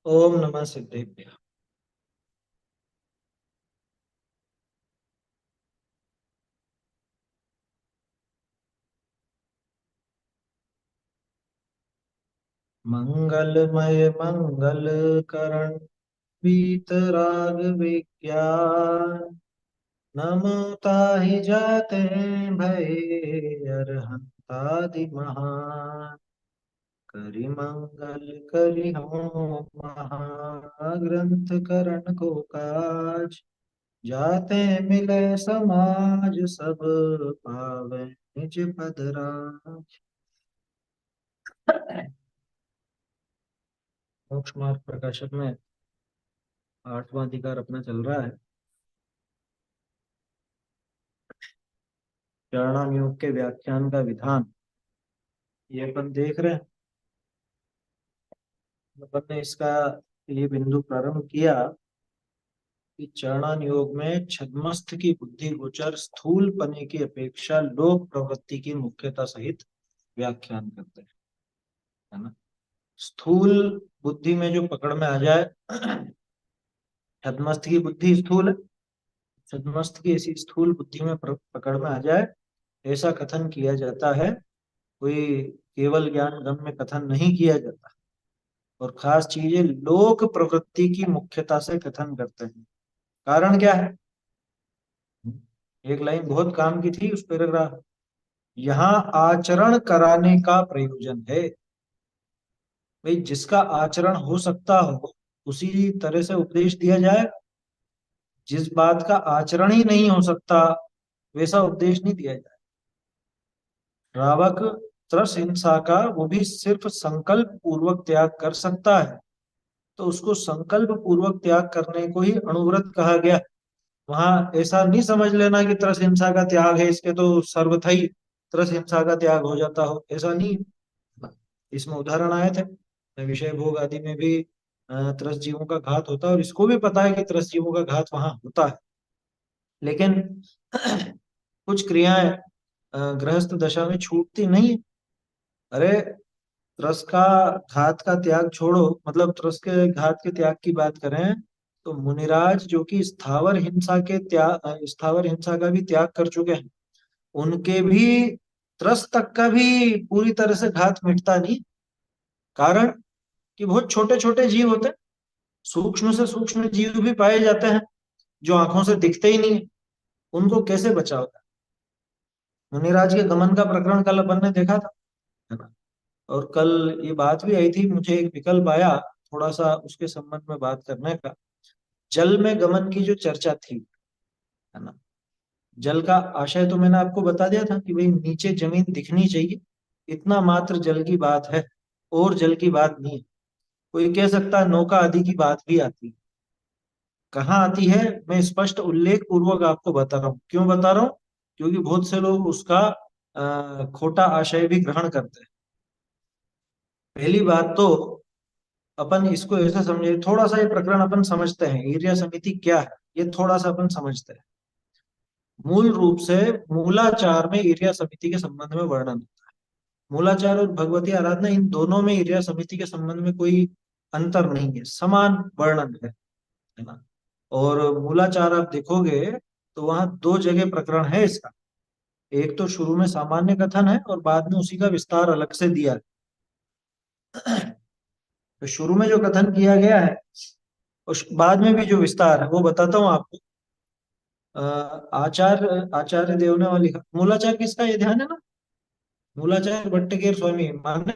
ओम नमः सिद्धेभ्य। मंगलमय मंगल करण वीतराग विज्ञान नमो ताहि जाते भय अरहंतादि महान। करि मंगल करि हो महाग्रंथ करण को काज। जाते मिले समाज सब पावे निज पद राज। मोक्ष मार्ग प्रकाशन में आठवां अधिकार अपना चल रहा है। प्राणायाम योग के व्याख्यान का विधान ये अपन देख रहे हैं। अपन ने इसका ये बिंदु प्रारंभ किया कि चरणान योग में छद्मस्थ की बुद्धि गोचर स्थूल पने की अपेक्षा लोक प्रवृत्ति की मुख्यता सहित व्याख्यान करते हैं, है ना। स्थूल बुद्धि में जो पकड़ में आ जाए, छद्मस्थ की बुद्धि स्थूल है, छद्मस्थ की ऐसी स्थूल बुद्धि में पकड़ में आ जाए, ऐसा कथन किया जाता है। कोई केवल ज्ञान गम्य कथन नहीं किया जाता। और खास चीज है, लोक प्रवृत्ति की मुख्यता से कथन करते हैं। कारण क्या है? एक लाइन बहुत काम की थी उस पैराग्राफ। यहाँ आचरण कराने का प्रयोजन है। भाई जिसका आचरण हो सकता हो उसी तरह से उपदेश दिया जाए। जिस बात का आचरण ही नहीं हो सकता वैसा उपदेश नहीं दिया जाए। रावक त्रस हिंसा का वो भी सिर्फ संकल्प पूर्वक त्याग कर सकता है, तो उसको संकल्प पूर्वक त्याग करने को ही अणुव्रत कहा गया। वहां ऐसा नहीं समझ लेना कि त्रस हिंसा का त्याग है, इसके तो सर्वथा ही त्रस हिंसा का त्याग हो जाता हो, ऐसा नहीं। इसमें उदाहरण आए थे विषय भोग आदि में भी त्रस जीवों का घात होता है, और इसको भी पता है कि त्रस जीवों का घात वहां होता है। लेकिन कुछ क्रियाएं गृहस्थ दशा में छूटती नहीं है। अरे त्रस का घात का त्याग छोड़ो, मतलब त्रस के घात के त्याग की बात करें तो मुनिराज जो कि स्थावर हिंसा का भी त्याग कर चुके हैं, उनके भी त्रस तक का भी पूरी तरह से घात मिटता नहीं। कारण कि बहुत छोटे छोटे जीव होते हैं, सूक्ष्म से सूक्ष्म जीव भी पाए जाते हैं जो आंखों से दिखते ही नहीं है। उनको कैसे बचाव है? मुनिराज के गमन का प्रकरण कल अपन ने देखा था, है ना। और कल ये बात भी आई थी, मुझे एक विकल्प आया थोड़ा सा उसके संबंध में बात करने का। जल में गमन की जो चर्चा थी, है ना। जल का आशय तो मैंने आपको बता दिया था कि भाई नीचे जमीन दिखनी चाहिए, इतना मात्र जल की बात है, और जल की बात नहीं है। कोई कह सकता है नौका आदि की बात भी आती है। कहाँ आती है मैं स्पष्ट उल्लेख पूर्वक आपको बता रहा हूँ। क्यों बता रहा हूँ? क्योंकि बहुत से लोग उसका खोटा आशय भी ग्रहण करते हैं। पहली बात तो अपन इसको ऐसा समझे, थोड़ा सा ये प्रकरण अपन समझते हैं, एरिया समिति क्या है ये थोड़ा सा अपन समझते हैं। मूल रूप से मूलाचार में एरिया समिति के संबंध में वर्णन होता है। मूलाचार और भगवती आराधना इन दोनों में एरिया समिति के संबंध में कोई अंतर नहीं है, समान वर्णन है ना। और मूलाचार आप देखोगे तो वहां दो जगह प्रकरण है इसका। एक तो शुरू में सामान्य कथन है और बाद में उसी का विस्तार अलग से दिया है। तो शुरू में जो कथन किया गया है और बाद में भी जो विस्तार है वो बताता हूँ आपको। आचार्य आचार्य देव ने वहां लिखा, मूलाचार किसका ये ध्यान है ना। मूलाचार्य भट्टकेर स्वामी माने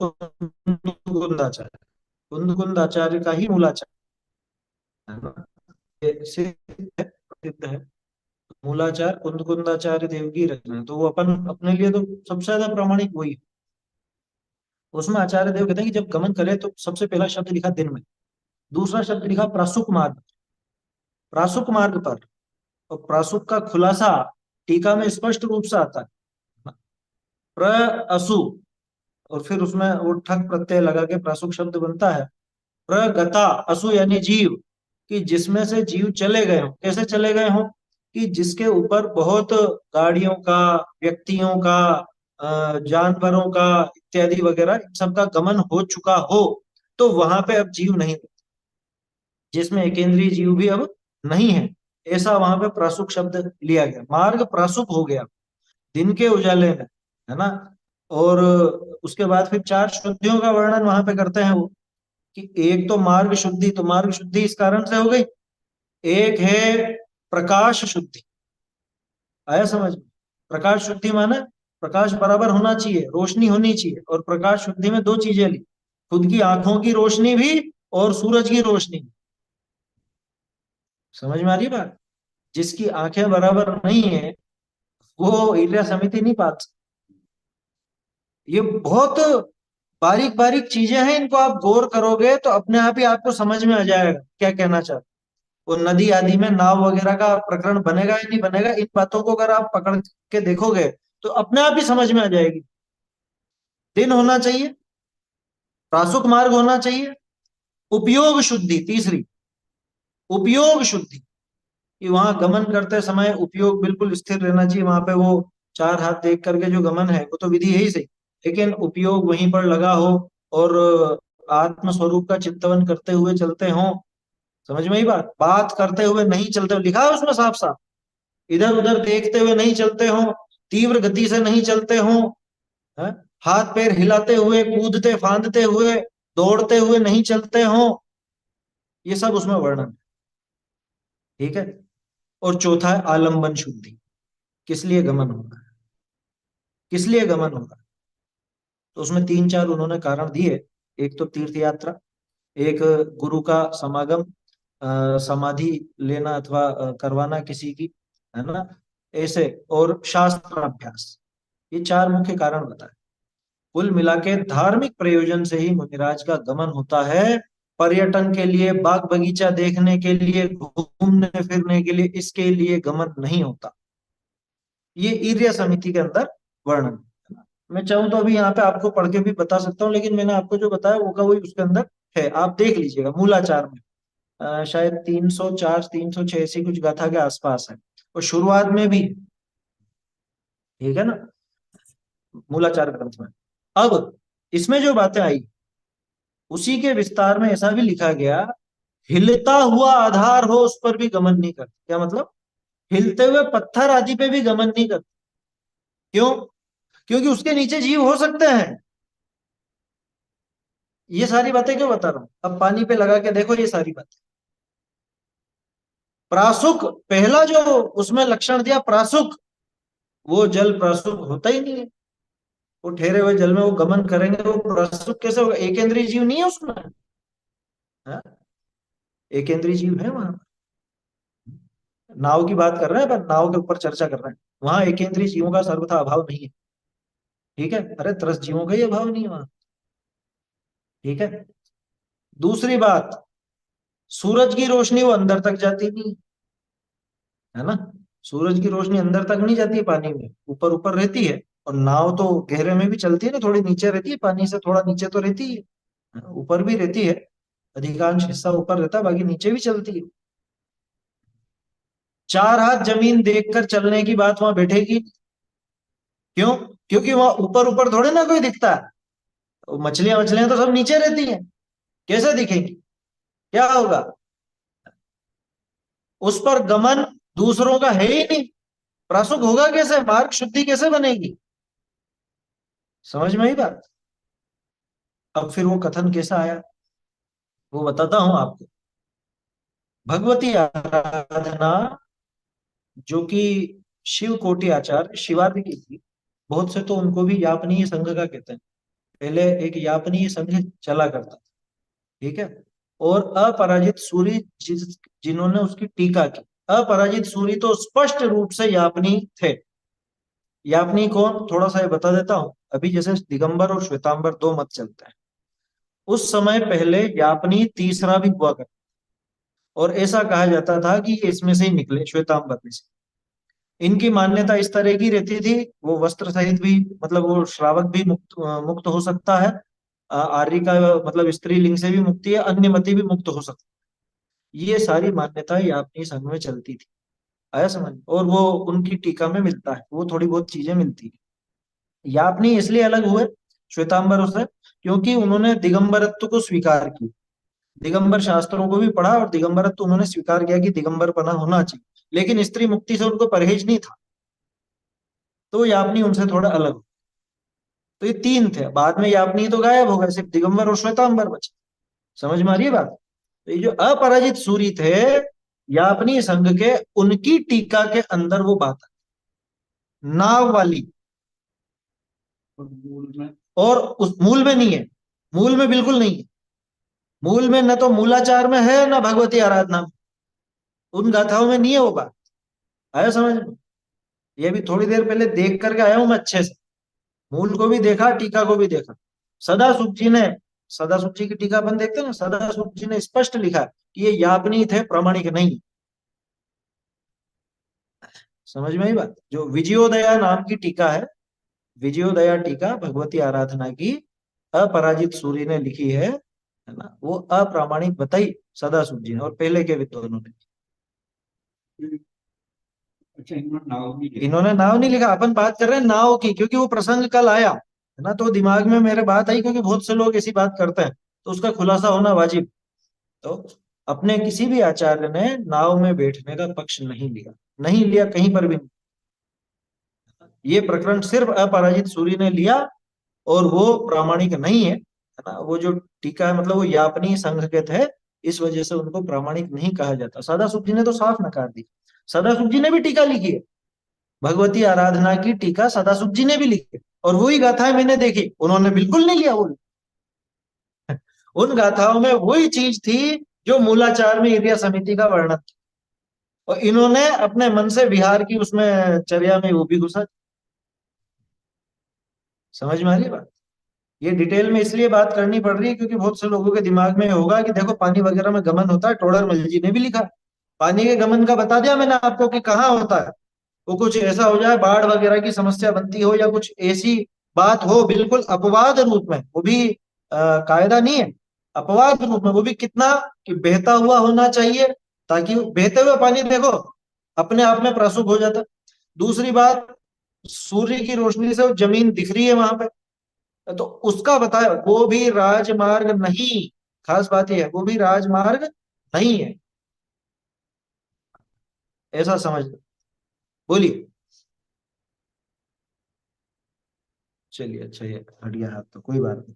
कुंदकुंदाचार्य, कुंदकुंदाचार्य का ही मूलाचार, है ना। ये सिद्ध है। मूलाचार कुंदकुंदाचार्य देव की रचना है, तो वो अपन अपने लिए तो सबसे ज्यादा प्रामाणिक वही है। उसमें आचार्य देव कहते हैं कि जब गमन करे तो सबसे पहला शब्द लिखा दिन में, दूसरा शब्द लिखा प्रासुक मार्ग, प्रासुक मार्ग पर। और प्रासुक का खुलासा टीका में स्पष्ट रूप से आता है, प्र असु, और फिर उसमें वो ठक प्रत्यय लगा के प्रासुक शब्द बनता है। प्रगता असु यानी जीव, कि जिसमें से जीव चले गए हो। कैसे चले गए हो? कि जिसके ऊपर बहुत गाड़ियों का, व्यक्तियों का, जानवरों का इत्यादि वगैरह इन सबका गमन हो चुका हो, तो वहां पे अब जीव नहीं, जिसमें एकेंद्रीय जीव भी अब नहीं है, ऐसा वहां पे प्रासुक शब्द लिया गया। मार्ग प्रासुक हो गया दिन के उजाले में, है ना। और उसके बाद फिर चार शुद्धियों का वर्णन वहां पे करते हैं वो, कि एक तो मार्ग शुद्धि, तो मार्ग शुद्धि इस कारण से हो गई। एक है प्रकाश शुद्धि, आया समझ में? प्रकाश शुद्धि माने प्रकाश बराबर होना चाहिए, रोशनी होनी चाहिए। और प्रकाश शुद्धि में दो चीजें ली, खुद की आंखों की रोशनी भी और सूरज की रोशनी भी। समझ में आ रही बात? जिसकी आंखें बराबर नहीं है वो ईर्ष्या समिति नहीं पाल सकता। ये बहुत बारीक बारीक चीजें हैं, इनको आप गौर करोगे तो अपने आप ही आपको समझ में आ जाएगा क्या कहना चाहते। वो नदी आदि में नाव वगैरह का प्रकरण बनेगा या नहीं बनेगा, इन बातों को अगर आप पकड़ के देखोगे तो अपने आप ही समझ में आ जाएगी। दिन होना चाहिए, प्रासुक मार्ग होना चाहिए, उपयोग शुद्धि तीसरी, उपयोग शुद्धि, कि वहां गमन करते समय उपयोग बिल्कुल स्थिर रहना चाहिए। वहां पे वो चार हाथ देख करके जो गमन है वो तो विधि है ही सही, लेकिन उपयोग वहीं पर लगा हो और आत्म स्वरूप का चिंतन करते हुए चलते हो। समझ में ही बात करते हुए नहीं चलते हो, लिखा है उसमें साफ साफ। इधर उधर देखते हुए नहीं चलते हो, तीव्र गति से नहीं चलते हो, है? हाथ पैर हिलाते हुए, कूदते फांदते हुए, दौड़ते हुए नहीं चलते हो। ये सब उसमें वर्णन है, ठीक है। और चौथा है आलंबन शुद्धि, किस लिए गमन होगा, किस लिए गमन होगा। तो उसमें तीन चार उन्होंने कारण दिए। एक तो तीर्थ यात्रा, एक गुरु का समागम, समाधि लेना अथवा करवाना किसी की, है ना, ऐसे, और शास्त्र अभ्यास। ये चार मुख्य कारण बताए। कुल मिला के धार्मिक प्रयोजन से ही मुनिराज का गमन होता है। पर्यटन के लिए, बाग बगीचा देखने के लिए, घूमने फिरने के लिए, इसके लिए गमन नहीं होता। ये ईर्ष्या समिति के अंदर वर्णन है। मैं चाहूं तो अभी यहाँ पे आपको पढ़ के भी बता सकता हूँ, लेकिन मैंने आपको जो बताया वो का वही उसके अंदर है, आप देख लीजिएगा मूलाचार में। शायद 304 386 कुछ गाथा के आसपास है, और शुरुआत में भी, ठीक है ना, मूलाचार ग्रंथ में। अब इसमें जो बातें आई उसी के विस्तार में ऐसा भी लिखा गया, हिलता हुआ आधार हो उस पर भी गमन नहीं करते। क्या मतलब? हिलते हुए पत्थर आदि पे भी गमन नहीं करते। क्यों? क्योंकि उसके नीचे जीव हो सकते हैं। ये सारी बातें क्यों बता रहा हूं, अब पानी पे लगा के देखो ये सारी बातें। प्रासुक, पहला जो उसमें लक्षण दिया प्रासुक, वो जल प्रासुक होता ही नहीं है। वो ठहरे हुए जल में वो गमन करेंगे, वो प्रासुक कैसे होगा? एक इंद्रिय जीव नहीं है उसमें, हाँ? एक इंद्रिय जीव है वहां। नाव की बात कर रहे हैं, पर नाव के ऊपर चर्चा कर रहे हैं। वहां एक इंद्रिय जीवों का सर्वथा अभाव नहीं है, ठीक है। अरे त्रस्त जीवों का ही अभाव नहीं है वहां, ठीक है। दूसरी बात, सूरज की रोशनी वो अंदर तक जाती नहीं, है ना। सूरज की रोशनी अंदर तक नहीं जाती है पानी में, ऊपर ऊपर रहती है। और नाव तो गहरे में भी चलती है ना, थोड़ी नीचे रहती है, पानी से थोड़ा नीचे तो रहती है, ऊपर भी रहती है। अधिकांश हिस्सा ऊपर रहता है, बाकी नीचे भी चलती है। चार हाथ जमीन देखकर चलने की बात वहां बैठेगी। क्यों? क्योंकि वहां ऊपर ऊपर थोड़े ना कोई दिखता है। तो मछलियां मछलियां तो सब नीचे रहती हैं, कैसे दिखेंगी? क्या होगा? उस पर गमन दूसरों का है ही नहीं, प्रासुक होगा कैसे? मार्ग शुद्धि कैसे बनेगी? समझ में आई बात? अब फिर वो कथन कैसा आया वो बताता हूं आपको। भगवती आराधना, जो कि शिव कोटि आचार्य शिवादि की थी, बहुत से तो उनको भी यापनीय संघ का कहते हैं। पहले एक यापनीय संघ चला करता था, ठीक है। और अपराजित सूरी जिन्होंने उसकी टीका की, अपराजित सूरी तो स्पष्ट रूप से यापनी थे। यापनी कौन, थोड़ा सा ये बता देता हूं। अभी जैसे दिगंबर और श्वेतांबर दो मत चलते हैं, उस समय पहले यापनी तीसरा भी हुआ करता, और ऐसा कहा जाता था कि ये इसमें से ही निकले, श्वेतांबर में से। इनकी मान्यता इस तरह की रहती थी, वो वस्त्र सहित भी, मतलब वो श्रावक भी मुक्त मुक्त हो सकता है। आर्य का मतलब स्त्रीलिंग से भी मुक्ति है, अन्य मति भी मुक्त हो सकता है। ये सारी मान्यताएं अपनी संघ में चलती थी, आया समझ? और वो उनकी टीका में मिलता है, वो थोड़ी बहुत चीजें मिलती है। यापनी इसलिए अलग हुए श्वेतांबर उसे, क्योंकि उन्होंने दिगंबरत्व को स्वीकार किया। दिगंबर शास्त्रों को भी पढ़ा और दिगंबरत्व उन्होंने स्वीकार किया कि दिगंबरपना होना चाहिए, लेकिन स्त्री मुक्ति से उनको परहेज नहीं था, तो यापनी उनसे थोड़ा अलग हो। तो ये तीन थे, बाद में यापनी तो गायब हो गए, सिर्फ दिगंबर और श्वेतांबर बचे। समझ में आ रही है बात? तो ये जो अपराजित सूरी थे यापनी संघ के, उनकी टीका के अंदर वो बात है, नाव वाली। और मूल में? और उस मूल में नहीं है, मूल में बिल्कुल नहीं है। मूल में न तो मूलाचार में है न भगवती आराधना में, उन गाथाओं में नहीं है वो बात। आया समझ में? ये भी थोड़ी देर पहले देख करके आया हूं मैं अच्छे से, मूल को भी देखा, टीका को भी देखा। सदा सुख जी ने, सदा सुख जी की टीका अपन देखते हैं ना, सदा सुख जी ने स्पष्ट लिखा कि ये यापनी थे, प्रामाणिक नहीं। समझ में आई बात? जो विजयोदया नाम की टीका है, विजयोदया टीका भगवती आराधना की, अपराजित सूरी ने लिखी है ना, वो अप्रामाणिक बताई सदा सुख जी ने और पहले के विद्वानों ने। अच्छा, इन्होंने नाव भी लिखा? इन्होंने नाव नहीं लिखा, अपन बात कर रहे हैं नाव की, क्योंकि वो प्रसंग कल आया है ना, तो दिमाग में मेरे बात आई, क्योंकि बहुत से लोग ऐसी बात करते हैं, तो उसका खुलासा होना वाजिब। तो अपने किसी भी आचार्य ने नाव में बैठने का पक्ष नहीं लिया, नहीं लिया कहीं पर भी। ये प्रकरण सिर्फ अपराजित सूरी ने लिया, और वो प्रामाणिक नहीं है ना। वो जो टीका है, मतलब वो यापनी संघ के थे, इस वजह से उनको प्रामाणिक नहीं कहा जाता। सदा सुख जी ने तो साफ नकार दी। सदा सुख जी ने भी टीका लिखी है, भगवती आराधना की टीका सदा सुख जी ने भी लिखी है, और वही गाथाएं मैंने देखी, उन्होंने बिल्कुल नहीं लिया वो। उन गाथाओं में वही चीज थी जो मूलाचार में इरिया समिति का वर्णन था, और इन्होंने अपने मन से विहार की उसमें चर्या में वो भी घुसा। समझ में आ रही बात? ये डिटेल में इसलिए बात करनी पड़ रही है, क्योंकि बहुत से लोगों के दिमाग में होगा कि देखो पानी वगैरह में गमन होता है, टोडरमल जी ने भी लिखा। पानी के गमन का बता दिया मैंने आपको कि कहाँ होता है। वो कुछ ऐसा हो जाए, बाढ़ वगैरह की समस्या बनती हो, या कुछ ऐसी बात हो, बिल्कुल अपवाद रूप में, वो भी कायदा नहीं है, अपवाद रूप में, वो भी कितना कि बहता हुआ होना चाहिए, ताकि बहते हुए पानी देखो अपने आप में प्रसुप हो जाता। दूसरी बात, सूर्य की रोशनी से वो जमीन दिख रही है वहां पे, तो उसका बताया, वो भी राजमार्ग नहीं। खास बात यह है, वो भी राजमार्ग नहीं है, ऐसा समझ लो। बोलिए। चलिए, अच्छा, ये हट गया हाथ तो कोई बात नहीं।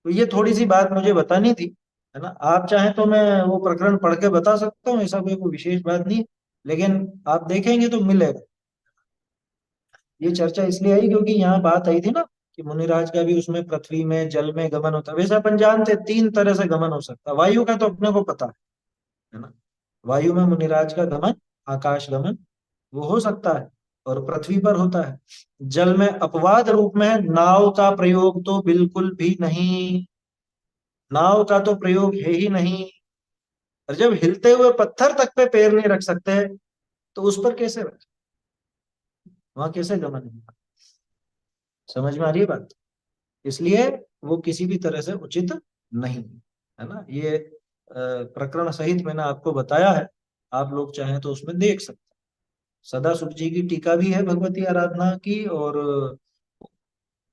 तो ये थोड़ी सी बात मुझे बतानी थी, है ना। आप चाहें तो मैं वो प्रकरण पढ़ के बता सकता हूँ, ऐसा कोई विशेष बात नहीं है, लेकिन आप देखेंगे तो मिलेगा। ये चर्चा इसलिए आई क्योंकि यहाँ बात आई थी ना कि मुनिराज का भी उसमें पृथ्वी में जल में गमन होता है। वैसे अपन जानते हैं, तीन तरह से गमन हो सकता है। वायु का तो अपने को पता है ना, वायु में मुनिराज का गमन, आकाश गमन, वो हो सकता है, और पृथ्वी पर होता है। जल में अपवाद रूप में नाव का प्रयोग तो बिल्कुल भी नहीं, नाव का तो प्रयोग है ही नहीं। और जब हिलते हुए पत्थर तक पे पैर नहीं रख सकते, तो उस पर कैसे रख, वहां कैसे गमन है? समझ में आ रही है बात? इसलिए वो किसी भी तरह से उचित नहीं है ना। ये प्रकरण सहित मैंने आपको बताया है, आप लोग चाहें तो उसमें देख सकते हैं। सदा सुख जी की टीका भी है भगवती आराधना की, और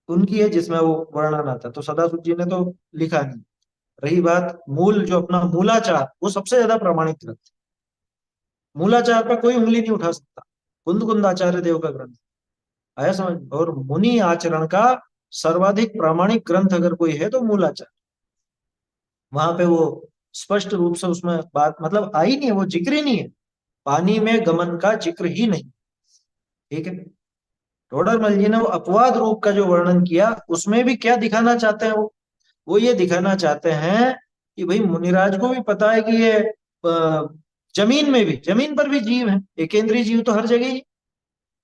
उनकी है जिसमें वो वर्णन आता है, तो सदा सुख जी ने तो लिखा नहीं। रही बात मूल, जो अपना मूलाचार, वो सबसे ज्यादा प्रामाणिक ग्रंथ है। मूलाचार पर कोई उंगली नहीं उठा सकता, कुंद कुंद आचार्य देव का ग्रंथ। आया समझ? और मुनि आचरण का सर्वाधिक प्रामाणिक ग्रंथ अगर कोई है तो मूलाचार। वहां पे वो स्पष्ट रूप से उसमें बात मतलब आई नहीं है, वो जिक्र ही नहीं है, पानी में गमन का जिक्र ही नहीं। ठीक है। टोडरमल जी ने वो अपवाद रूप का जो वर्णन किया, उसमें भी क्या दिखाना चाहते हैं वो ये दिखाना चाहते हैं कि भाई मुनिराज को भी पता है कि ये जमीन में भी, जमीन पर भी जीव है, एकेंद्रीय जीव तो हर जगह ही,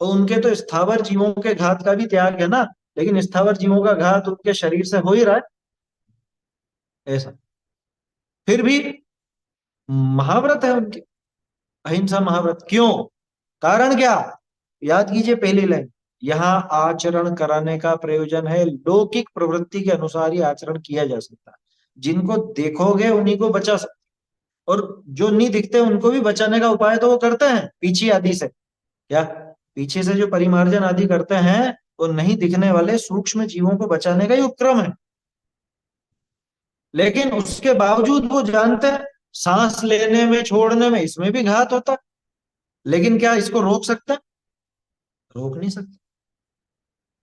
और उनके तो स्थावर जीवों के घात का भी त्याग है ना, लेकिन स्थावर जीवों का घात उनके शरीर से हो ही रहा है ऐसा। फिर भी महाव्रत है उनके, अहिंसा महाव्रत क्यों? कारण क्या? याद कीजिए पहली लाइन, यहाँ आचरण कराने का प्रयोजन है, लौकिक प्रवृत्ति के अनुसार ही आचरण किया जा सकता है। जिनको देखोगे उन्हीं को बचा सकते, और जो नहीं दिखते उनको भी बचाने का उपाय तो वो करते हैं पीछे आदि से। क्या? पीछे से जो परिमार्जन आदि करते हैं, वो नहीं दिखने वाले सूक्ष्म जीवों को बचाने का ही उपक्रम है। लेकिन उसके बावजूद वो जानते हैं सांस लेने में छोड़ने में इसमें भी घात होता है। लेकिन क्या इसको रोक सकते हैं? रोक नहीं सकते।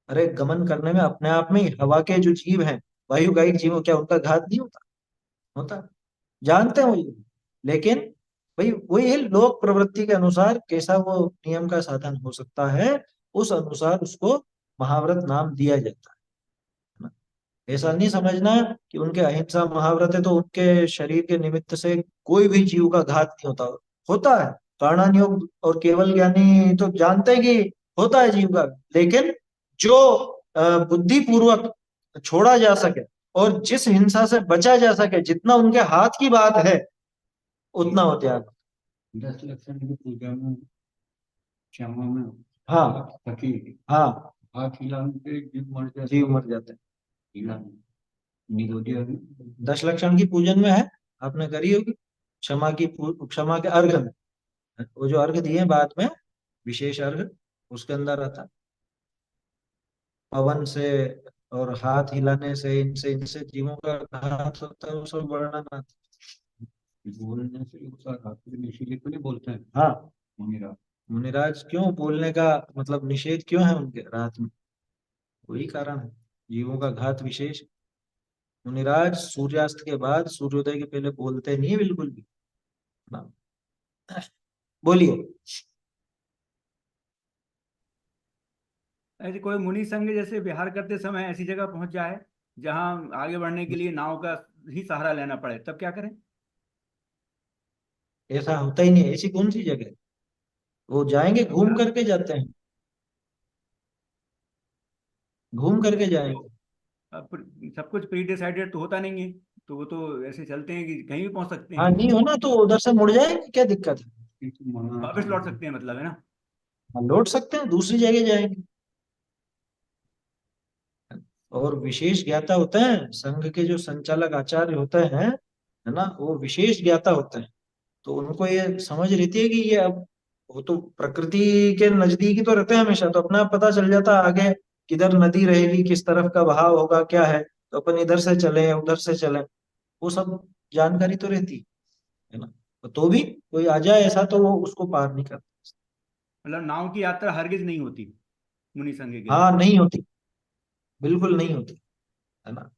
अरे गमन करने में अपने आप में ही हवा के जो जीव हैं, वायुगायिक जीव, क्या उनका घात नहीं होता? होता। जानते हैं वो ये। लेकिन भाई वही है, लोक प्रवृत्ति के अनुसार कैसा वो नियम का साधन हो सकता है, उस अनुसार उसको महाव्रत नाम दिया जाता है ना। ऐसा नहीं समझना कि उनके अहिंसा महाव्रत है तो उनके शरीर के निमित्त से कोई भी जीव का घात नहीं होता। होता है। प्राणानियोग और केवल ज्ञानी तो जानते हैं कि होता है जीव का। लेकिन जो बुद्धि पूर्वक छोड़ा जा सके और जिस हिंसा से बचा जा सके, जितना उनके हाथ की बात है उतना हो त्याग। 10 लक्षण की पूजा में, क्षमा में, हाँ। सखी, हाँ। हाथ हिलाने पे जीव मर जाता जीव है। मर जाते हैं। हिलाने, निरोधी अग्नि। 10 लक्षण की पूजन में है, आपने करी होगी। क्षमा के अर्घ में, वो जो अर्घ दिए बाद में, विशेष अर्घ, उसके अंदर आता है। पवन से और हाथ हिलाने से, इनसे इनसे जीवों का घात होता है, वो सब वर्णन आता है। बोलने से उसका घात, इसीलिए तो नहीं बोलते हैं हाँ। मुनिरा। मुनिराज क्यों बोलने का मतलब निषेध क्यों है उनके रात में? वही कारण है, जीवों का घात विशेष। मुनिराज सूर्यास्त के बाद सूर्योदय के पहले बोलते नहीं है बिल्कुल भी ना। बोलिए। ऐसे कोई मुनि संग जैसे विहार करते समय ऐसी जगह पहुंच जाए जहां आगे बढ़ने के लिए नाव का ही सहारा लेना पड़े, तब क्या करें? ऐसा होता ही नहीं है। ऐसी कौन सी जगह है? वो जाएंगे, घूम हाँ, करके जाते हैं, घूम करके तो जाएंगे। अब सब कुछ प्री डिसाइडेड तो होता नहीं है, तो वो तो ऐसे चलते हैं कि कहीं भी पहुंच सकते हाँ, हैं। नहीं होना तो उधर से मुड़ जाएंगे, क्या दिक्कत है? किसी मना वापस लौट सकते हैं मतलब, है ना? हाँ, लौट सकते हैं, दूसरी जगह जाएंगे। और विशेष ज्ञाता होते हैं संघ के, जो संचालक आचार्य होते हैं, है ना, वो विशेष ज्ञाता होते हैं। तो उनको ये समझ रहती है कि ये अब, वो तो प्रकृति के नजदीक ही तो रहते हैं हमेशा, तो अपने आप पता चल जाता है आगे किधर नदी रहेगी, किस तरफ का बहाव होगा, क्या है, तो अपन इधर से चले या उधर से चले, वो सब जानकारी तो रहती है ना। तो भी कोई आ जाए ऐसा तो वो उसको पार नहीं करता। मतलब नाव की यात्रा हरगिज नहीं होती मुनि संघ के लिए। हाँ, नहीं होती, बिल्कुल नहीं होती, है ना।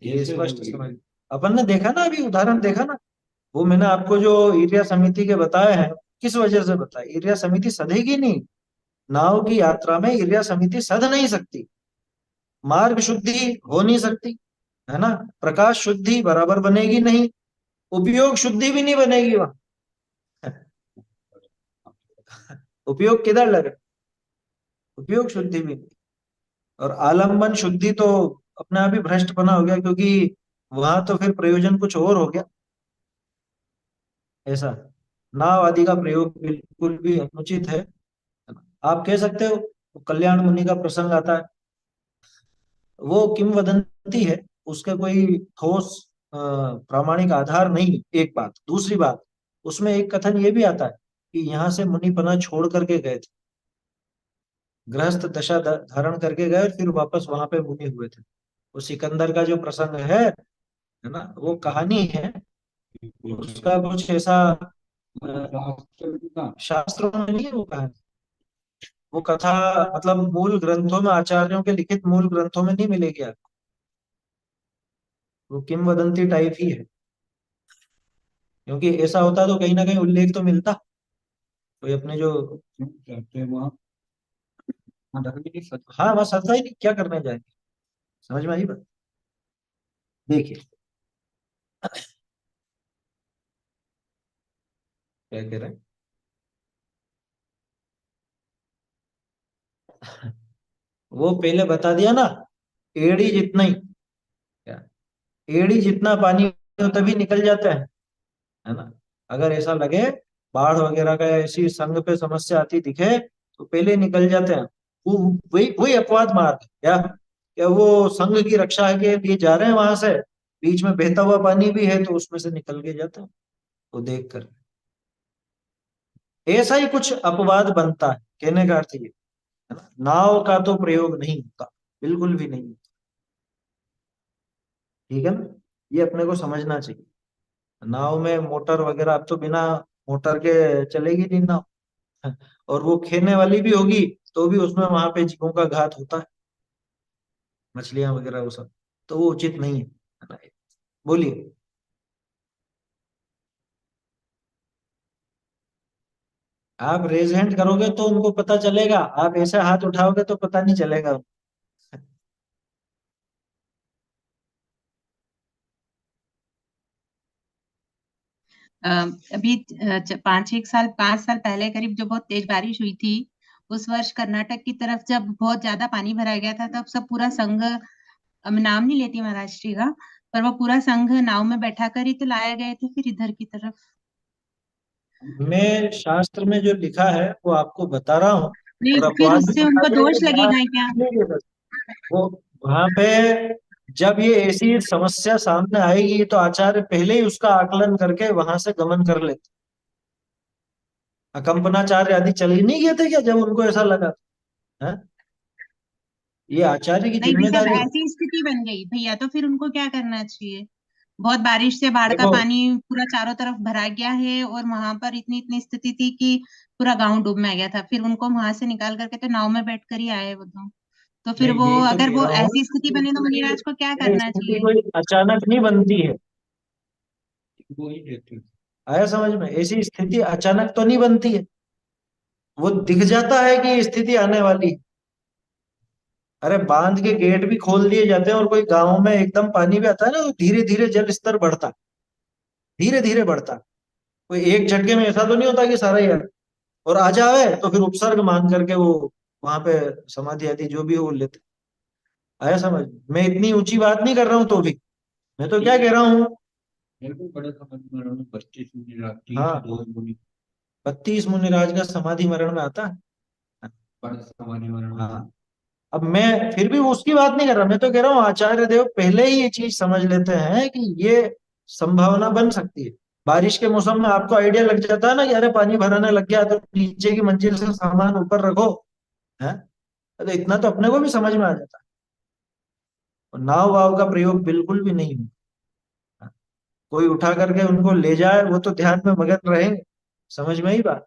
ये कैसे स्पष्ट होगी? समझ। अपन ने देखा ना, अभी उदाहरण देखा ना, वो मैंने आपको जो ईर्ष्या समिति के बताए हैं, किस वजह से बताया? ईर्ष्या समिति सधेगी नहीं। नाव की यात्रा में ईर्ष्या समिति सध नहीं सकती, मार्ग शुद्धि हो नहीं सकती, है ना। प्रकाश शुद्धि बराबर बनेगी नहीं, उपयोग शुद्धि भी नहीं बनेगी वहां। उपयोग किधर लगे? उपयोग शुद्धि भी नहीं। और आलम्बन शुद्धि तो अपने आप ही भ्रष्टपना हो गया, क्योंकि वहां तो फिर प्रयोजन कुछ और हो गया। ऐसा नाव आदि का प्रयोग बिल्कुल भी अनुचित है। आप कह सकते हो कल्याण मुनि का प्रसंग आता है, वो किंवदंती है, उसका कोई ठोस प्रामाणिक आधार नहीं। एक बात, दूसरी बात, उसमें एक कथन ये भी आता है कि यहाँ से मुनिपना छोड़ करके गए थे, गृहस्थ दशा धारण करके गए और फिर वापस वहां पे मुनि हुए थे। वो सिकंदर का जो प्रसंग है ना, वो कहानी है, उसका कुछ ऐसा शास्त्र का शास्त्रों में नहीं है वो कहानी। वो कथा मतलब मूल ग्रंथों में, आचार्यों के लिखित मूल ग्रंथों में नहीं मिलेगी आपको। वो किंवदंती टाइप ही है, क्योंकि ऐसा होता तो कहीं ना कहीं उल्लेख तो मिलता। कोई अपने जो, क्यों कहते हैं वहाँ? हाँ, धर्म की सत्य। हाँ वह सत्ता ही नहीं, क्या करने जाएंगे। समझ में आई बात? देखिए क्या कह रहे हैं। वो पहले बता दिया ना, एड़ी जितना ही, क्या, एड़ी जितना पानी हो तभी निकल जाता है ना। अगर ऐसा लगे बाढ़ वगैरह का ऐसी संघ पे समस्या आती दिखे तो पहले निकल जाते हैं। वो वही वही अपवाद मार्ग है। क्या वो संघ की रक्षा के लिए जा रहे हैं, वहां से बीच में बहता हुआ पानी भी है तो उसमें से निकल के जाते हैं, वो देख कर। ऐसा ही कुछ अपवाद बनता है, कहने का अर्थ ये, है ना। नाव का तो प्रयोग नहीं होता, बिल्कुल भी नहीं होता। ठीक है ना, ये अपने को समझना चाहिए। नाव में मोटर वगैरह अब तो बिना मोटर के चलेगी नहीं नाव। और वो खेने वाली भी होगी तो भी उसमें वहां पे जीवों का घात होता है, मछलियां वगैरह वो सब, तो वो उचित नहीं है ना। बोलिए। आप रेज हैंड करोगे तो उनको पता चलेगा, आप ऐसे हाथ उठाओगे तो पता नहीं चलेगा। अ, अभी 5 साल पहले करीब जो बहुत तेज बारिश हुई थी, उस वर्ष कर्नाटक की तरफ जब बहुत ज्यादा पानी भरा गया था, तब सब पूरा संघ, अब नाम नहीं लेती महाराष्ट्र का, पर वो पूरा संघ नाव में बैठा कर ही तो लाए गए थे फिर इधर की तरफ। मैं शास्त्र में जो लिखा है वो आपको बता रहा हूँ, नहीं, और फिर अपवाद भी उससे बता उनको दिया दोष कि बात लगेगा क्या? नहीं है बस। वो वहां पे जब ये ऐसी समस्या सामने आएगी तो आचार्य पहले ही उसका आकलन करके वहां से गमन कर लेते। अकंपनाचार्य आदि चल ही नहीं गए थे क्या जब उनको ऐसा लगा था? हैं? ये आचार्य की नहीं भाई, जब जिम्मेदारी है। ऐसी स्थिति बन गई भैया, तो फिर उनको क्या करना चाहिए? बहुत बारिश से बाढ़ का देखो, पानी पूरा चारों तरफ भरा गया है, और वहां पर इतनी इतनी स्थिति थी कि पूरा गांव डूब में गया था। फिर उनको वहां से निकाल करके तो नाव में बैठ कर ही आए वो तो मैं फिर वो, यही तो अगर कह वो रहा हूँ ऐसी स्थिति कि बने तो मुनिराज को क्या ये करना स्थिति चाहिए? कोई अचानक नहीं बनती है। वो ही देते हैं। आया समझ में? ऐसी स्थिति अचानक तो नहीं बनती है, वो दिख जाता है कि ये स्थिति आने वाली है। अरे बांध के गेट भी खोल दिए जाते हैं और कोई गांव में एकदम पानी भी आता है ना, तो धीरे धीरे जल स्तर बढ़ता है, धीरे धीरे बढ़ता है। कोई एक झटके में ऐसा तो नहीं होता कि सारा ही और आ जाए तो फिर उपसर्ग मान करके वो वहां पे समाधि आदि जो भी हो वो लेते। आया समझ? मैं इतनी ऊंची बात नहीं कर रहा हूँ तो भी, मैं तो क्या कह रहा हूँ। मेरे को बड़ा समझ में आ रहा है, 25 मिनट आती है, हाँ, 2 मुनि 32 मुनिराज का समाधि मरण में आता है। बड़ा समाधि मरण में। हाँ, अब मैं फिर भी उसकी बात नहीं कर रहा, मैं तो कह रहा हूँ आचार्य देव पहले ही ये चीज समझ लेते हैं कि ये संभावना बन सकती है। बारिश के मौसम में आपको आइडिया लग जाता है ना कि अरे पानी भराने लग गया तो नीचे की मंजिल से सामान ऊपर रखो। है, तो इतना तो अपने को भी समझ में आ जाता है। और नाव वाव का प्रयोग बिल्कुल भी नहीं होता। कोई उठा करके उनको ले जाए वो तो ध्यान में मगन रहेंगे, समझ में ही बात।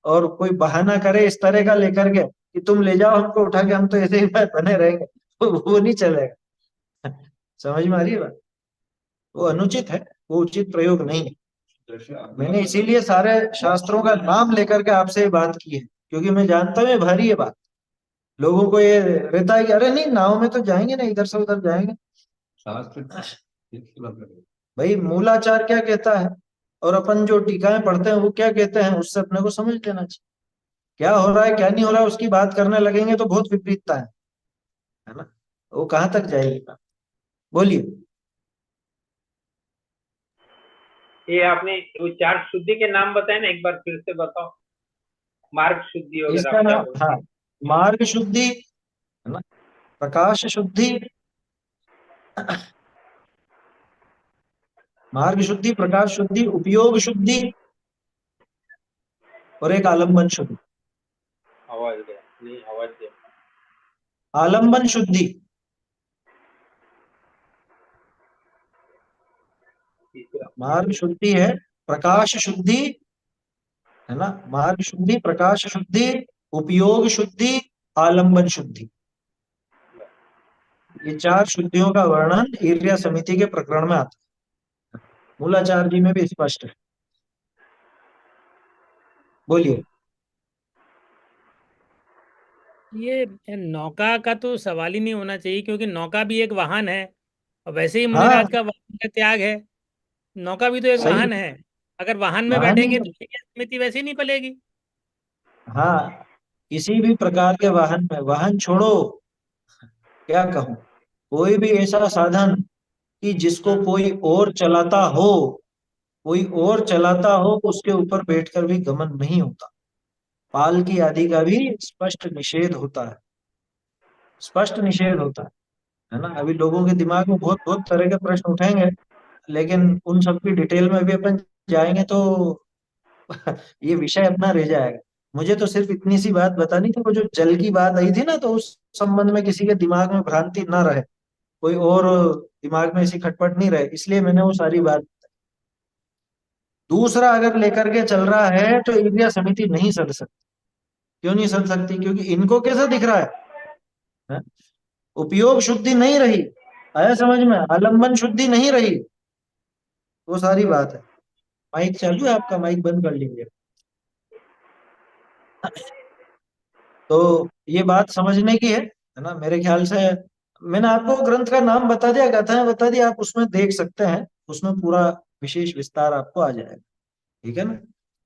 और कोई बहाना करे इस तरह का लेकर के कि तुम ले जाओ हमको उठा के, हम तो ऐसे ही बने रहेंगे, वो नहीं चलेगा। समझ में आ रही है बात? वो अनुचित है, वो उचित प्रयोग नहीं है। जैसे अगला मैंने इसीलिए सारे शास्त्रों का नाम लेकर के आपसे ये बात की है, क्योंकि मैं जानता हूँ ये भारी है बात। लोगों को ये रहता है कि अरे नहीं नाव में तो जाएंगे ना, इधर से उधर जाएंगे। शास्त्र बिल्कुल अलग है। भाई मूलाचार क्या कहता है और अपन जो टीकाएं पढ़ते हैं वो क्या कहते हैं, उससे अपने को समझ लेना चाहिए। क्या हो रहा है क्या नहीं हो रहा है उसकी बात करने लगेंगे तो बहुत विपरीतता है ना। वो कहाँ तक जाएगी बात? बोलिए। ये आपने वो चार शुद्धि के नाम बताए ना, एक बार फिर से बताओ। मार्ग शुद्धि वगैरह इसका क्या नाम, बोलते हाँ, हैं? मार्ग शुद्धि, है ना, प्रकाश शुद्धि, मार्ग शुद्धि, प्रकाश शुद्धि, उपयोग शुद्धि, और एक आलम्बन शुद्धि। आवाज गया नहीं, आवाज गया। आलम्बन शुद्धि, तीसरा मार्ग शुद्धि है, प्रकाश शुद्धि, है ना, मार्ग शुद्धि, प्रकाश शुद्धि, उपयोग शुद्धि, आलम्बन शुद्धि। ये चार शुद्धियों का वर्णन ईर्ष्या समिति के प्रकरण में आता है, मूलाचार जी में भी स्पष्ट है। बोलिए। ये नौका का तो सवाल ही नहीं होना चाहिए, क्योंकि नौका भी एक वाहन है, और वैसे ही हाँ, मुनिराज का वाहन का त्याग है। नौका भी तो एक सही, वाहन है। अगर वाहन में वाहन ही बैठेंगे है। तो ये समिति वैसे ही नहीं पलेगी। हाँ, किसी भी प्रकार के वाहन में, वाहन छोड़ो, क्या कहूं, कोई भी ऐसा साधन कि जिसको हाँ। कोई और चलाता हो, कोई और चलाता हो, उसके ऊपर बैठकर भी गमन नहीं होता। पालकी आदि का भी स्पष्ट निषेध होता है, स्पष्ट निषेध होता है ना। अभी लोगों के दिमाग में बहुत बहुत तरह के प्रश्न उठेंगे, लेकिन उन सब की डिटेल में भी अपन जाएंगे तो ये विषय अपना रह जाएगा। मुझे तो सिर्फ इतनी सी बात बतानी थी, वो जो जल की बात आई थी ना, तो उस संबंध में किसी के दिमाग में भ्रांति ना रहे, कोई और दिमाग में ऐसी खटपट नहीं रहे, इसलिए मैंने वो सारी बात। दूसरा अगर लेकर के चल रहा है तो एरिया समिति नहीं सद सकती। क्यों नहीं सद सकती? क्योंकि इनको कैसा दिख रहा है? उपयोग शुद्धि नहीं रही, आया समझ में? आलम्बन शुद्धि नहीं रही, वो सारी बात है। माइक चालू है आपका? माइक बंद कर लीजिए। तो ये बात समझने की है ना, मेरे ख्याल से। मैंने आपको ग्रंथ का नाम बता दिया, गाथाएं बता दी, आप उसमें देख सकते हैं, उसमें पूरा विशेष विस्तार आपको आ जाएगा, ठीक है ना।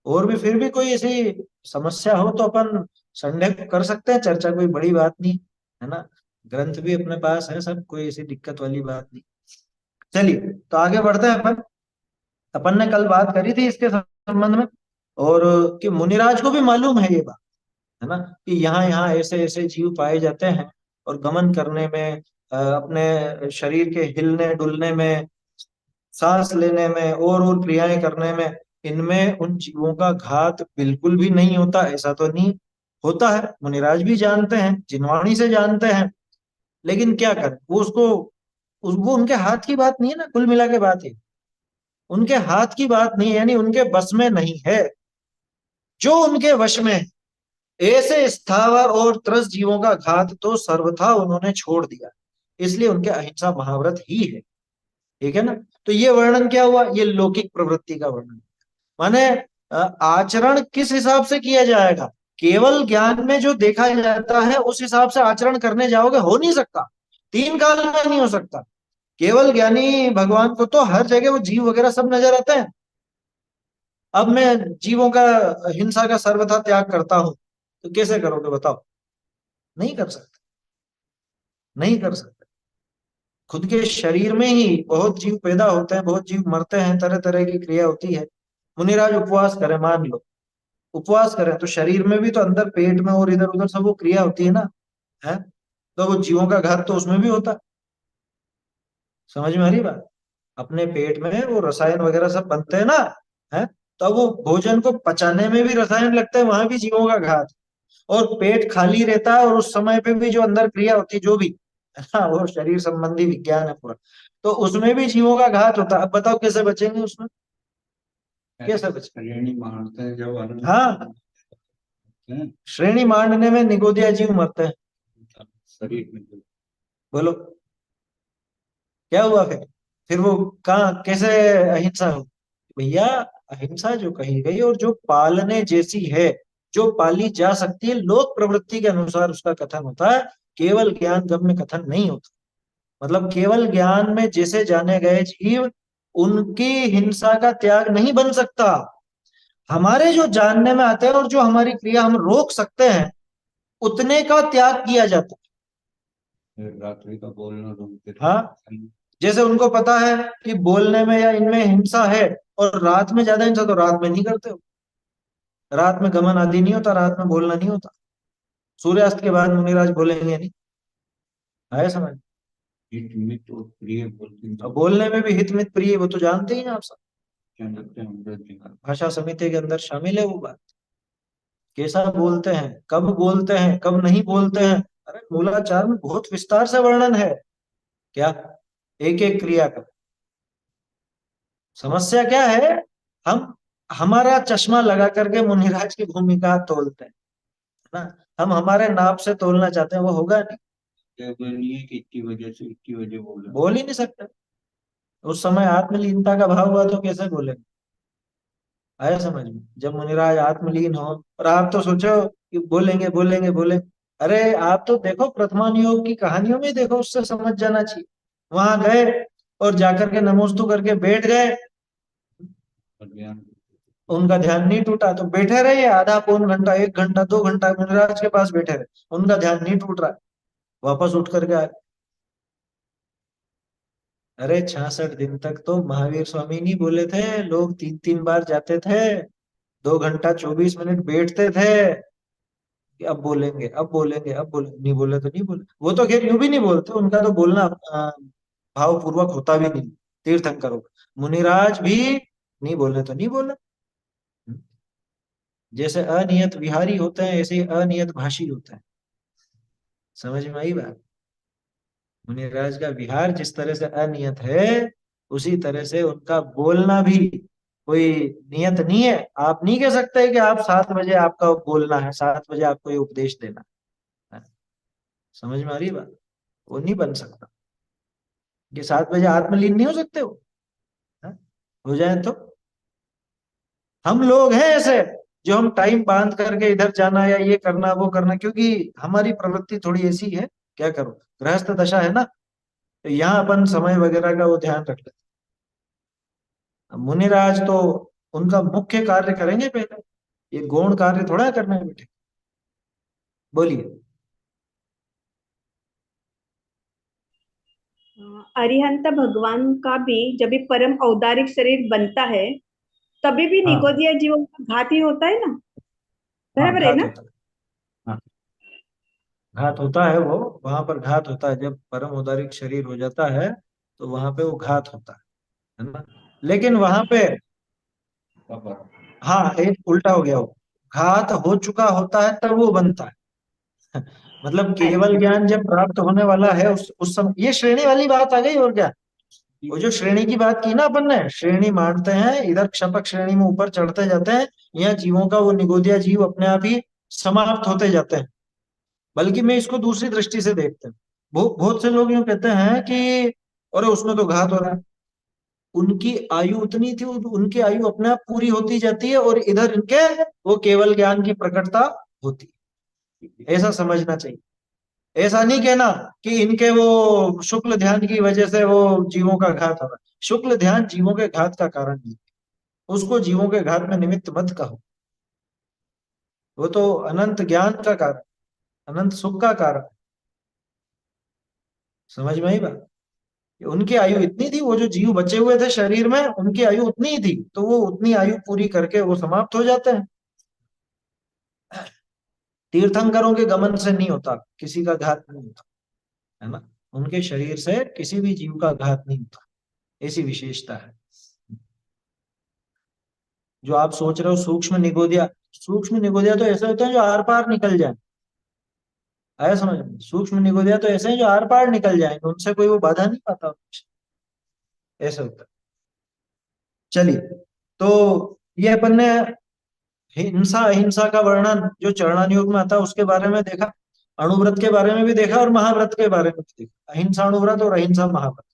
और भी फिर भी कोई ऐसी समस्या हो तो अपन संडे को कर सकते हैं चर्चा, कोई बड़ी बात नहीं है ना। ग्रंथ भी अपने पास है सब, कोई ऐसी दिक्कत वाली बात नहीं। चलिए तो आगे बढ़ते हैं अपन। अपन ने कल बात करी थी इसके संबंध में, और कि मुनिराज को भी मालूम है ये बात, है ना, कि यहाँ यहाँ ऐसे ऐसे जीव पाए जाते हैं, और गमन करने में, अपने शरीर के हिलने डुलने में, सांस लेने में, और क्रियाएं करने में, इनमें उन जीवों का घात बिल्कुल भी नहीं होता, ऐसा तो नहीं होता है। मुनिराज भी जानते हैं, जिनवाणी से जानते हैं, लेकिन क्या करें, वो उसको वो उनके हाथ की बात नहीं है ना, कुल मिला के बात है, उनके हाथ की बात नहीं है, यानी उनके बस में नहीं है। जो उनके वश में है, ऐसे स्थावर और त्रस्त जीवों का घात तो सर्वथा उन्होंने छोड़ दिया, इसलिए उनके अहिंसा महाव्रत ही है, ठीक है ना। तो ये वर्णन क्या हुआ? ये लौकिक प्रवृत्ति का वर्णन, माने आचरण किस हिसाब से किया जाएगा? केवल ज्ञान में जो देखा जाता है उस हिसाब से आचरण करने जाओगे, हो नहीं सकता, तीन काल में नहीं हो सकता। केवल ज्ञानी भगवान को तो हर जगह वो जीव वगैरह सब नजर आते हैं। अब मैं जीवों का, हिंसा का सर्वथा त्याग करता हूं, तो कैसे करोगे बताओ? नहीं कर सकते, नहीं कर सकते। खुद के शरीर में ही बहुत जीव पैदा होते हैं, बहुत जीव मरते हैं, तरह तरह की क्रिया होती है। मुनिराज उपवास करें, मान लो उपवास करें, तो शरीर में भी तो अंदर पेट में और इधर उधर सब वो क्रिया होती है ना, है। तो वो जीवों का घात तो उसमें भी होता है। समझ में आ रही बात? अपने पेट में वो रसायन वगैरह सब बनते हैं ना, है। तो वो भोजन को पचाने में भी रसायन लगते हैं, वहां भी जीवों का घात। और पेट खाली रहता है, और उस समय पे भी जो अंदर क्रिया होती है जो भी, है ना, वो शरीर संबंधी विज्ञान है पूरा, तो उसमें भी जीवों का घात होता है। अब बताओ कैसे बचेंगे उसमें? कैसे बचेंगे? श्रेणी मारते हैं जब अनंत हाँ, हैं, श्रेणी मांडने में निगोदिया जीव मरते हैं। शरीर में जो बोलो क्या हुआ फिर वो कहाँ कैसे अहिंसा हो? भैया, अहिंसा जो कही गई और जो पालने जैसी है, जो पाली जा सकती है, लोक प्रवृत्ति के अनुसार उसका कथन होता है, केवल ज्ञान गम्य कथन नहीं होता। मतलब केवल ज्ञान में जैसे जाने गए जीव, उनकी हिंसा का त्याग नहीं बन सकता। हमारे जो जानने में आते हैं और जो हमारी क्रिया हम रोक सकते हैं, उतने का त्याग किया जाता रात्रि का बोलना रोकते है। हाँ, जैसे उनको पता है कि बोलने में या इनमें हिंसा है, और रात में ज्यादा हिंसा, तो रात में नहीं करते हो। रात में गमन आदि नहीं होता, रात में बोलना नहीं होता। सूर्यास्त के बाद मुनिराज बोलेंगे नहीं, आया समझ? हित मित और प्रिय बोलते हैं, अब बोलने में भी हित मित प्रिय, वो तो जानते ही हैं आप सब, क्या लगते हैं अमृत जिनका भाषा समिति के अंदर शामिल है वो बात। कैसा बोलते हैं, कब बोलते हैं, कब नहीं बोलते हैं, अरे मूलाचार में बहुत विस्तार से वर्णन है। क्या? एक एक क्रिया का। समस्या क्या है? हम हमारा चश्मा लगा करके मुनिराज की भूमिका तोलते हैं ना, हम हमारे नाप से तोलना चाहते हैं, वो होगा नहीं, जब नहीं है कि इतनी वजह से इतनी वजह बोला बोल ही नहीं सकते। उस समय आत्मलीनता का भाव हुआ तो कैसे बोलेंगे? आया समझ में? जब मुनिराज आत्मलीन हो, और आप तो सोचो कि बोलेंगे बोलेंगे बोलेंगे, अरे आप तो देखो प्रथमान योग की कहानियों में देखो, उससे समझ जाना चाहिए। वहां गए और जाकर के नमोस्तु करके बैठ गए, और ज्ञान उनका ध्यान नहीं टूटा, तो बैठे रहिए आधा पौन घंटा, एक घंटा, 2 घंटा मुनिराज के पास बैठे रहे, उनका ध्यान नहीं टूट रहा, वापस उठ करके आए। अरे 66 दिन तक तो महावीर स्वामी नहीं बोले थे, लोग 3 3 बार जाते थे, 2 घंटा 24 मिनट बैठते थे कि अब बोलेंगे अब बोलेंगे अब बोले, नहीं बोले तो नहीं बोले। वो तो खैर यूं भी नहीं बोलते, उनका तो बोलना भाव पूर्वक होता भी नहीं, तीर्थंकरों। मुनिराज भी नहीं बोले तो नहीं बोले। जैसे अनियत विहारी होते हैं ऐसे ही अनियत भाषी होते हैं। समझ में आई बात? मुनिराज का विहार जिस तरह से अनियत है उसी तरह से उनका बोलना भी कोई नियत नहीं है। आप नहीं कह सकते कि आप 7 बजे आपका बोलना है, 7 बजे आपको ये उपदेश देना है। समझ में आ रही बात? वो नहीं बन सकता कि 7 बजे आत्मलीन नहीं हो सकते वो। हाँ? हो जाए तो हम लोग हैं ऐसे जो हम टाइम बांध करके इधर जाना या ये करना वो करना, क्योंकि हमारी प्रवृत्ति थोड़ी ऐसी है। क्या करो, गृहस्थ दशा है ना, तो यहाँ अपन समय वगैरह का वो ध्यान रख लेते। मुनिराज तो उनका मुख्य कार्य करेंगे पहले, ये गौण कार्य थोड़ा करना है बेटे। बोलिए। अरिहंत भगवान का भी जब भी परम औदारिक शरीर बनता है तभी भी हाँ निगोदिया जीवों का घात ही होता है ना, हाँ, बराबर है घात ना? होता है। हाँ, घात होता है, वो वहां पर घात होता है। जब परम उदारिक शरीर हो जाता है तो वहां पे वो घात होता है ना। लेकिन वहां पे हाँ, एक उल्टा हो गया, वो घात हो चुका होता है तब वो बनता है। मतलब केवल अच्छा। ज्ञान जब प्राप्त होने वाला है उस समय ये श्रेणी वाली बात आ गई। और क्या, वो जो श्रेणी की बात की ना अपन ने, श्रेणी मानते हैं, इधर क्षपक श्रेणी में ऊपर चढ़ते जाते हैं, यहाँ जीवों का वो निगोदिया जीव अपने आप ही समाप्त होते जाते हैं। बल्कि मैं इसको दूसरी दृष्टि से देखते हैं। बहुत से लोग यूं कहते हैं कि अरे उसमें तो घात हो रहा है। उनकी आयु उतनी थी, उनकी आयु अपने आप पूरी होती जाती है और इधर इनके वो केवल ज्ञान की प्रकटता होती है। ऐसा समझना चाहिए। ऐसा नहीं कहना कि इनके वो शुक्ल ध्यान की वजह से वो जीवों का घात हो रहा है। शुक्ल ध्यान जीवों के घात का कारण नहीं, उसको जीवों के घात में निमित्त मत कहो। वो तो अनंत ज्ञान का कारण, अनंत सुख का कारण। समझ में आई बात? उनकी आयु इतनी थी, वो जो जीव बचे हुए थे शरीर में उनकी आयु उतनी ही थी, तो वो उतनी आयु पूरी करके वो समाप्त हो जाते हैं। तीर्थंकरों के गमन से नहीं होता, किसी का घात नहीं होता, है ना। उनके शरीर से किसी भी जीव का घात नहीं होता, ऐसी विशेषता है। जो आप सोच रहे हो सूक्ष्म निगोदिया, सूक्ष्म निगोदिया तो ऐसे होते हैं जो आर पार निकल जाए। आया समझ में? सूक्ष्म निगोदिया तो ऐसे हैं जो आर पार निकल जाएंगे, उनसे कोई वो बाधा नहीं पाता, ऐसे होता है। चलिए, तो ये अपन ने हिंसा अहिंसा का वर्णन जो चरणानुयोग में आता है उसके बारे में देखा, अणुव्रत के बारे में भी देखा और महाव्रत के बारे में भी देखा। अहिंसा अणुव्रत और अहिंसा महाव्रत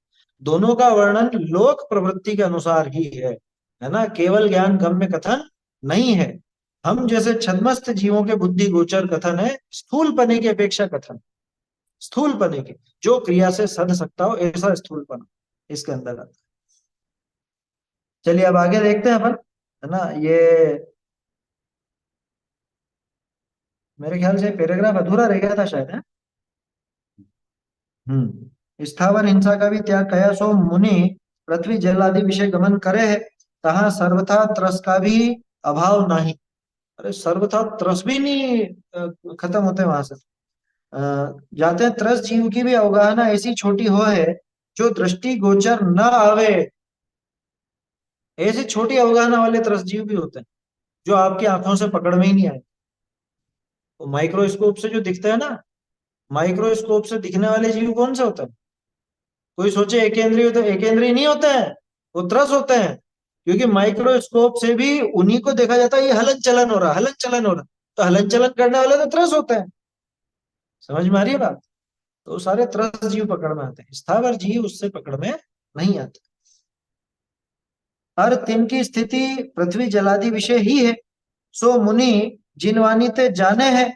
दोनों का वर्णन लोक प्रवृत्ति के अनुसार ही है ना। केवल ज्ञान गम्य कथन नहीं है। हम जैसे छद्मस्त जीवों के बुद्धि गोचर कथन है, स्थूल पने की अपेक्षा कथन, स्थूल पने के, जो क्रिया से सध सकता हो ऐसा स्थूल पना इसके अंदर आता है। चलिए अब आगे देखते हैं अपन, है ना। ये मेरे ख्याल से पैराग्राफ अधूरा रह गया था शायद, है। स्थावर हिंसा का भी त्याग कया सो मुनि पृथ्वी जल आदि विषय गमन करे है, तहाँ सर्वथा त्रस का भी अभाव नहीं। अरे सर्वथा त्रस भी नहीं खत्म होते वहां से। जाते हैं त्रस जीव की भी अवगाहना ऐसी छोटी हो है जो दृष्टि गोचर न आवे। ऐसी छोटी अवगाहना वाले त्रस जीव भी होते हैं जो आपकी आंखों से पकड़ में ही नहीं आए। तो माइक्रोस्कोप से जो दिखते हैं ना, माइक्रोस्कोप से दिखने वाले जीव कौन से होते हैं? कोई सोचे एकेंद्रीय, तो एकेंद्रीय नहीं होते हैं, वो त्रस होते हैं। क्योंकि माइक्रोस्कोप से भी उन्हीं को देखा जाता है, ये हलन चलन हो रहा, हलन चलन हो रहा, तो हलन चलन करने वाले तो त्रस होते हैं। समझ में आ रही है बात? तो सारे त्रस जीव पकड़ में आते हैं, स्थावर जीव उससे पकड़ में नहीं आते। हर तिनकी स्थिति पृथ्वी जलादि विषय ही है, सो मुनि जिनवानी ते जाने हैं,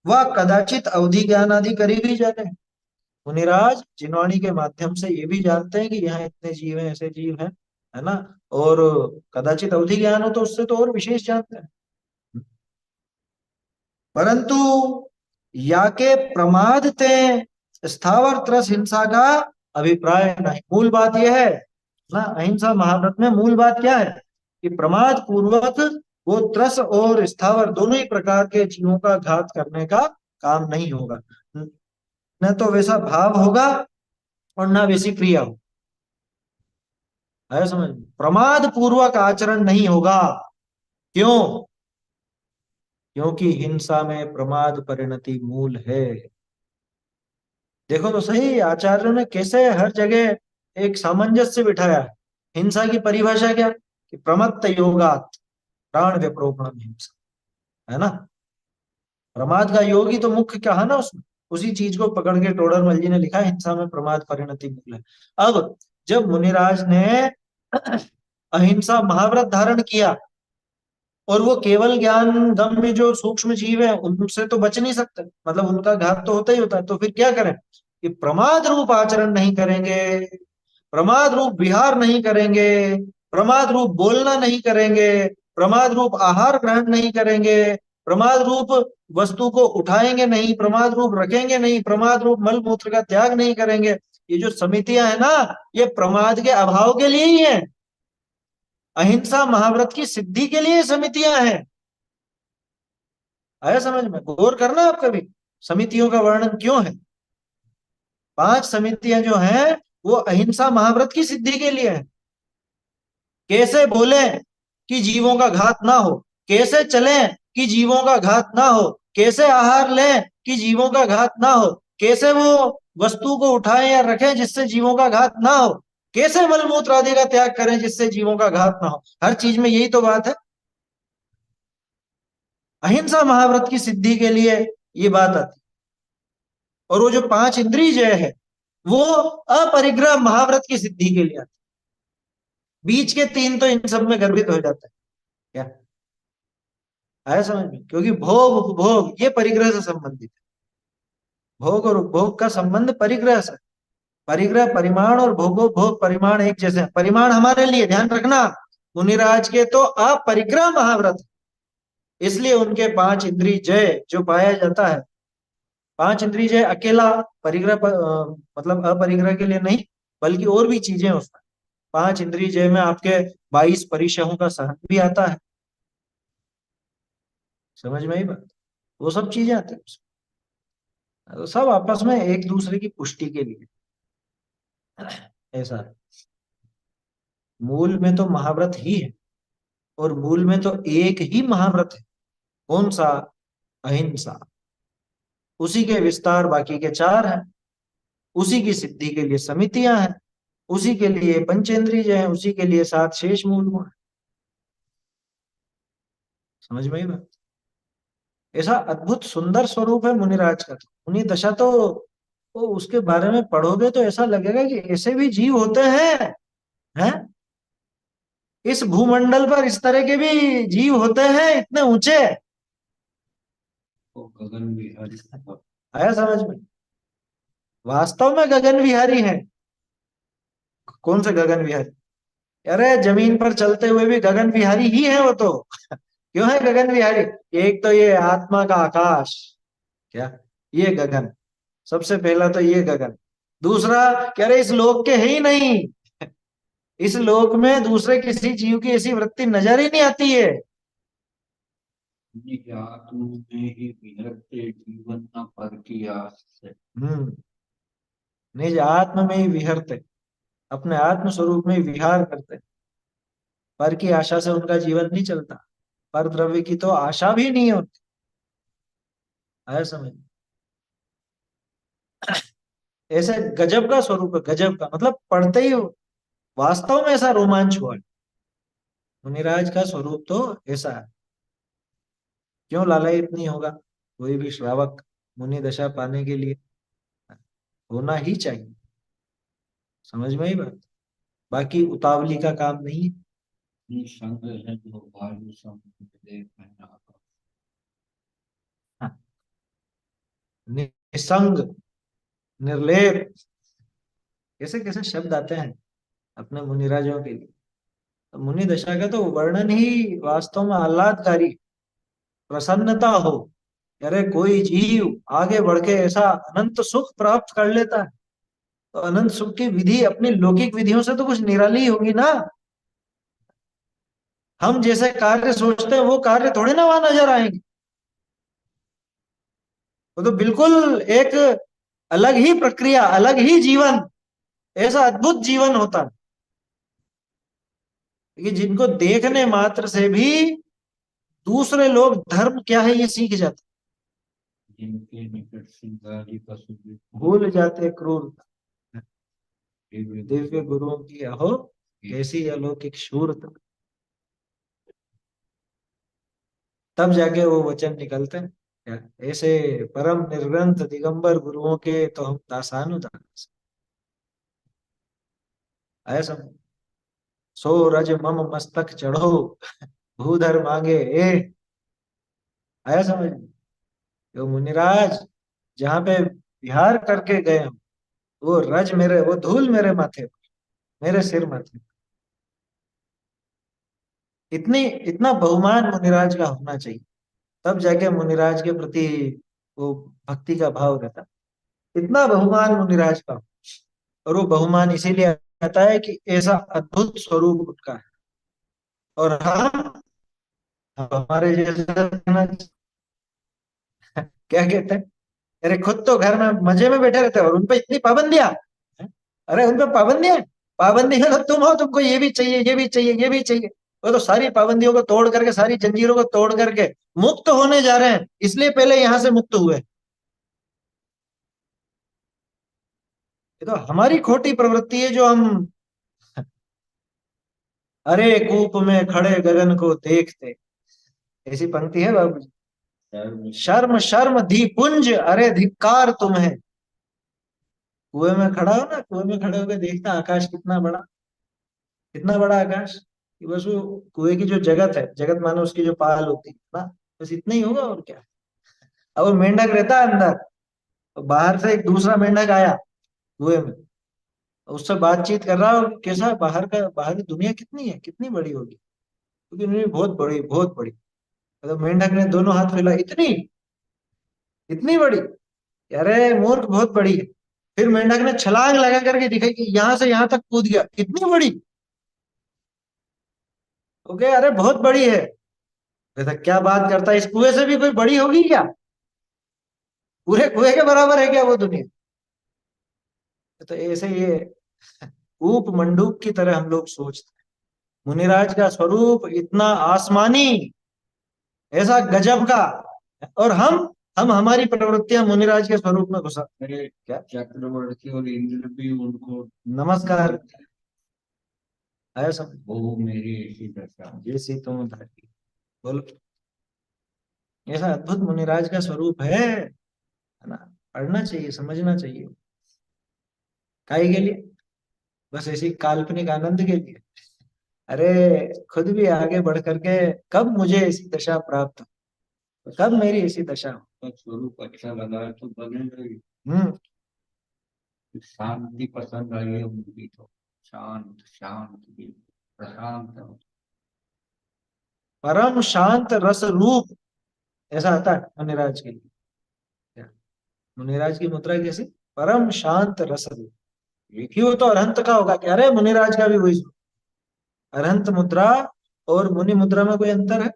वह कदाचित अवधि ज्ञान आदि करी भी जाने हैं। मुनिराज जिनवाणी के माध्यम से ये भी जानते हैं कि यहाँ इतने जीव हैं, ऐसे जीव हैं, है ना। और कदाचित अवधि ज्ञान हो तो उससे तो और विशेष जानते हैं। परंतु या के प्रमाद ते स्थावर त्रस हिंसा का अभिप्राय नहीं। मूल बात यह है ना, अहिंसा महाव्रत में मूल बात क्या है कि प्रमाद पूर्वक वो त्रस और स्थावर दोनों ही प्रकार के जीवों का घात करने का काम नहीं होगा। न तो वैसा भाव होगा और ना वैसी क्रिया हो। है समझ में? प्रमाद पूर्वक आचरण नहीं होगा। क्यों? क्योंकि हिंसा में प्रमाद परिणति मूल है। देखो तो सही, आचार्यों ने कैसे हर जगह एक सामंजस्य बिठाया है। हिंसा की परिभाषा क्या, कि प्रमत्त योगात प्राण व्यप्रोपणम हिंसा, है ना। प्रमाद का योग ही तो मुख्य क्या है ना उसमें, उसी चीज को पकड़ के टोडरमल जी ने लिखा है, हिंसा में प्रमाद परिणति मूल है। अब जब मुनिराज ने अहिंसा महाव्रत धारण किया, और वो केवल ज्ञान दम में जो सूक्ष्म जीव है उनसे तो बच नहीं सकते, मतलब उनका घात तो होता ही होता है, तो फिर क्या करें, कि प्रमाद रूप आचरण नहीं करेंगे, प्रमाद रूप विहार नहीं करेंगे, प्रमाद रूप बोलना नहीं करेंगे, प्रमाद रूप आहार ग्रहण नहीं करेंगे, प्रमाद रूप वस्तु को उठाएंगे नहीं, प्रमाद रूप रखेंगे नहीं, प्रमाद रूप मल मूत्र का त्याग नहीं करेंगे। ये जो समितियां है ना, ये प्रमाद के अभाव के लिए ही है। अहिंसा महाव्रत की सिद्धि के लिए समितियां हैं। आया समझ में, गौर करना आप कभी समितियों का वर्णन क्यों है। 5 समितियां जो हैं वो अहिंसा महाव्रत की सिद्धि के लिए है। कैसे बोले कि जीवों का घात ना हो, कैसे चले कि जीवों का घात ना हो, कैसे आहार लें कि जीवों का घात ना हो, कैसे वो वस्तु को उठाएं या रखें जिससे जीवों का घात ना हो, कैसे मलमूत्र आदि का त्याग करें जिससे जीवों का घात ना हो। हर चीज में यही तो बात है। अहिंसा महाव्रत की सिद्धि के लिए ये बात आती। और वो जो 5 इंद्रिय जय है वो अपरिग्रह महाव्रत की सिद्धि के लिए आती। बीच के 3 तो इन सब में गर्भित हो जाता है। क्या आया समझ में, क्योंकि भोग उपभोग ये परिग्रह से संबंधित है। भोग और उपभोग का संबंध परिग्रह से। परिग्रह परिमाण और भोगोपभोग परिमाण एक जैसे हैं। परिमाण हमारे लिए ध्यान रखना, मुनिराज के तो अपरिग्रह महाव्रत है, इसलिए उनके 5 इंद्रिय जय जो पाया जाता है। 5 इंद्रिय जय अकेला परिग्रह मतलब अपरिग्रह के लिए नहीं, बल्कि और भी चीजें उसमें। 5 इंद्रिय जय में आपके 22 परिशहों का सहन भी आता है। समझ में आई बात, वो सब चीजें आती है उसमें। तो सब आपस में एक दूसरे की पुष्टि के लिए ऐसा है। मूल में तो महाव्रत ही है, और मूल में तो एक ही महाव्रत है। कौन सा, अहिंसा। उसी के विस्तार बाकी के 4 हैं, उसी की सिद्धि के लिए समितियां हैं, उसी के लिए पंचेंद्रिय हैं, उसी के लिए 7 शेष मूल गुण। समझ में आई बात। ऐसा अद्भुत सुंदर स्वरूप है मुनिराज का। मुनि दशा तो उसके बारे में पढ़ोगे तो ऐसा लगेगा कि ऐसे भी जीव होते हैं इस भूमंडल पर, इस तरह के भी जीव होते हैं इतने ऊंचे। वो गगन विहारी आया समझ में, वास्तव में गगन विहारी है। कौन से गगन विहारी, अरे जमीन पर चलते हुए भी गगन विहारी ही है वो तो। क्यों है गगन विहारी, एक तो ये आत्मा का आकाश, क्या ये गगन, सबसे पहला तो ये गगन। दूसरा कह रहे इस लोक के है ही नहीं, इस लोक में दूसरे किसी जीव की ऐसी वृत्ति नजर ही नहीं आती है। निज आत्म में ही विहरते जीवन न पर की आस से। निज आत्म में ही विहरते, अपने आत्म स्वरूप में ही विहार करते, पर की आशा से उनका जीवन नहीं चलता, पर द्रव्य की तो आशा भी नहीं होती। आया समझ, ऐसे गजब का स्वरूप है, गजब का मतलब पढ़ते ही वास्तव में ऐसा रोमांच हुआ। मुनिराज का स्वरूप तो ऐसा है। क्यों लालायित नहीं होगा कोई भी श्रावक मुनि दशा पाने के लिए, होना ही चाहिए। समझ में ही बात, बाकी उतावली का काम नहीं है। निसंग है जो वायु समुद्र पहना। हाँ, निसंग, निर्लेप, कैसे कैसे शब्द आते हैं अपने मुनिराजों के लिए। तो मुनि दशा का तो वर्णन ही वास्तव में आह्लादकारी, प्रसन्नता हो, अरे कोई जीव आगे बढ़ के ऐसा अनंत सुख प्राप्त कर लेता है, तो अनंत सुख की विधि अपनी लौकिक विधियों से तो कुछ निराली होगी ना। हम जैसे कार्य सोचते हैं वो कार्य थोड़े ना वहां नजर आएंगे। वो तो बिल्कुल एक अलग ही प्रक्रिया, अलग ही जीवन, ऐसा अद्भुत जीवन होता है कि जिनको देखने मात्र से भी दूसरे लोग धर्म क्या है ये सीख जाते, जिनके निकट सिंगारी पशु भूल जाते क्रूरता। दिव्य दिव्य गुरुओं की अहो कैसी अलौकिक शूरता। तब जाके वो वचन निकलते हैं क्या, ऐसे परम निर्ग्रंथ दिगंबर गुरुओं के तो हम दासानुदास। ऐसा सो रज मम मस्तक चढ़ो भूधर मांगे ए। आया समझ में? तो मुनिराज जहाँ पे विहार करके गए हम, वो रज मेरे, वो धूल मेरे माथे पर, मेरे सिर माथे पर। इतनी इतना बहुमान मुनिराज का होना चाहिए, तब जाके मुनिराज के प्रति वो भक्ति का भाव रहता। इतना बहुमान मुनिराज का हो। और वो बहुमान इसीलिए आता है कि ऐसा अद्भुत स्वरूप उनका है। और हम हमारे जैसा कहना, क्या कहते हैं, अरे खुद तो घर में मजे में बैठे रहते हैं और उनपे इतनी पाबंदियां। अरे उनपे पाबंदियां, पाबंदी है तो तुम हो, तुमको ये भी चाहिए, ये भी चाहिए, ये भी चाहिए। वो तो सारी पाबंदियों को तोड़ करके, सारी जंजीरों को तोड़ करके मुक्त होने जा रहे हैं, इसलिए पहले यहां से मुक्त हुए। ये तो हमारी खोटी प्रवृत्ति है जो हम, अरे कूप में खड़े गगन को देखते, ऐसी पंक्ति है बाबू जी। शर्म शर्म धी पुंज अरे धिक्कार तुम्हें। कुएं में खड़ा हो ना, कुएं में खड़े होकर देखता आकाश कितना बड़ा, कितना बड़ा आकाश, कि बस वो कुएं की जो जगत है, जगत मानो उसकी जो पाल होती है ना, बस इतना ही होगा और क्या। अब वो मेंढक रहता है अंदर, तो बाहर से एक दूसरा मेंढक आया कुएं में, उससे बातचीत कर रहा हो, कैसा बाहर का, बाहर की दुनिया कितनी है, कितनी बड़ी होगी, क्योंकि दुनिया बहुत बड़ी, बहुत बड़ी। तो मेंढक ने दोनों हाथ फैला, इतनी, इतनी बड़ी, अरे मूर्ख बहुत बड़ी है। फिर मेंढक ने छलांग लगा करके दिखाई कि यहां से यहां तक कूद गया, इतनी बड़ी। ओके, अरे बहुत बड़ी है। कहता क्या बात करता है, इस कुएं से भी कोई बड़ी होगी क्या, पूरे कुएं के बराबर है क्या वो दुनिया। तो ऐसे ये ऊप मंडूक की तरह हम लोग सोचते हैं। मुनिराज का स्वरूप इतना आसमानी, ऐसा गजब का, और हम हमारी प्रवृत्तियां मुनिराज के स्वरूप में घुसा। अरे क्या चक्रवर्ती और इंद्र भी उनको नमस्कार आया समझ, वो मेरी ऐसी दशा। जैसी तुम धरती, बोलो ऐसा अद्भुत मुनिराज का स्वरूप है ना। पढ़ना चाहिए, समझना चाहिए। काहे के लिए, बस ऐसी काल्पनिक आनंद के लिए। अरे खुद भी आगे बढ़ करके कब मुझे ऐसी दशा प्राप्त हो, कब मेरी ऐसी दशा हो। का स्वरूप अच्छा लगा है तो बनेगा ही। हम्म शांति पसंद आई है उनकी तो शांत शांत भी प्रशांत हो। परम शांत रस रूप, ऐसा आता है मुनिराज के लिए। क्या? मुनिराज की मुद्रा कैसी, परम शांत रस रूप। एक ही वो तो अरहंत का होगा कि, अरे मुनिराज का भी वही स्वरूप। अरहंत मुद्रा और मुनि मुद्रा में कोई अंतर है?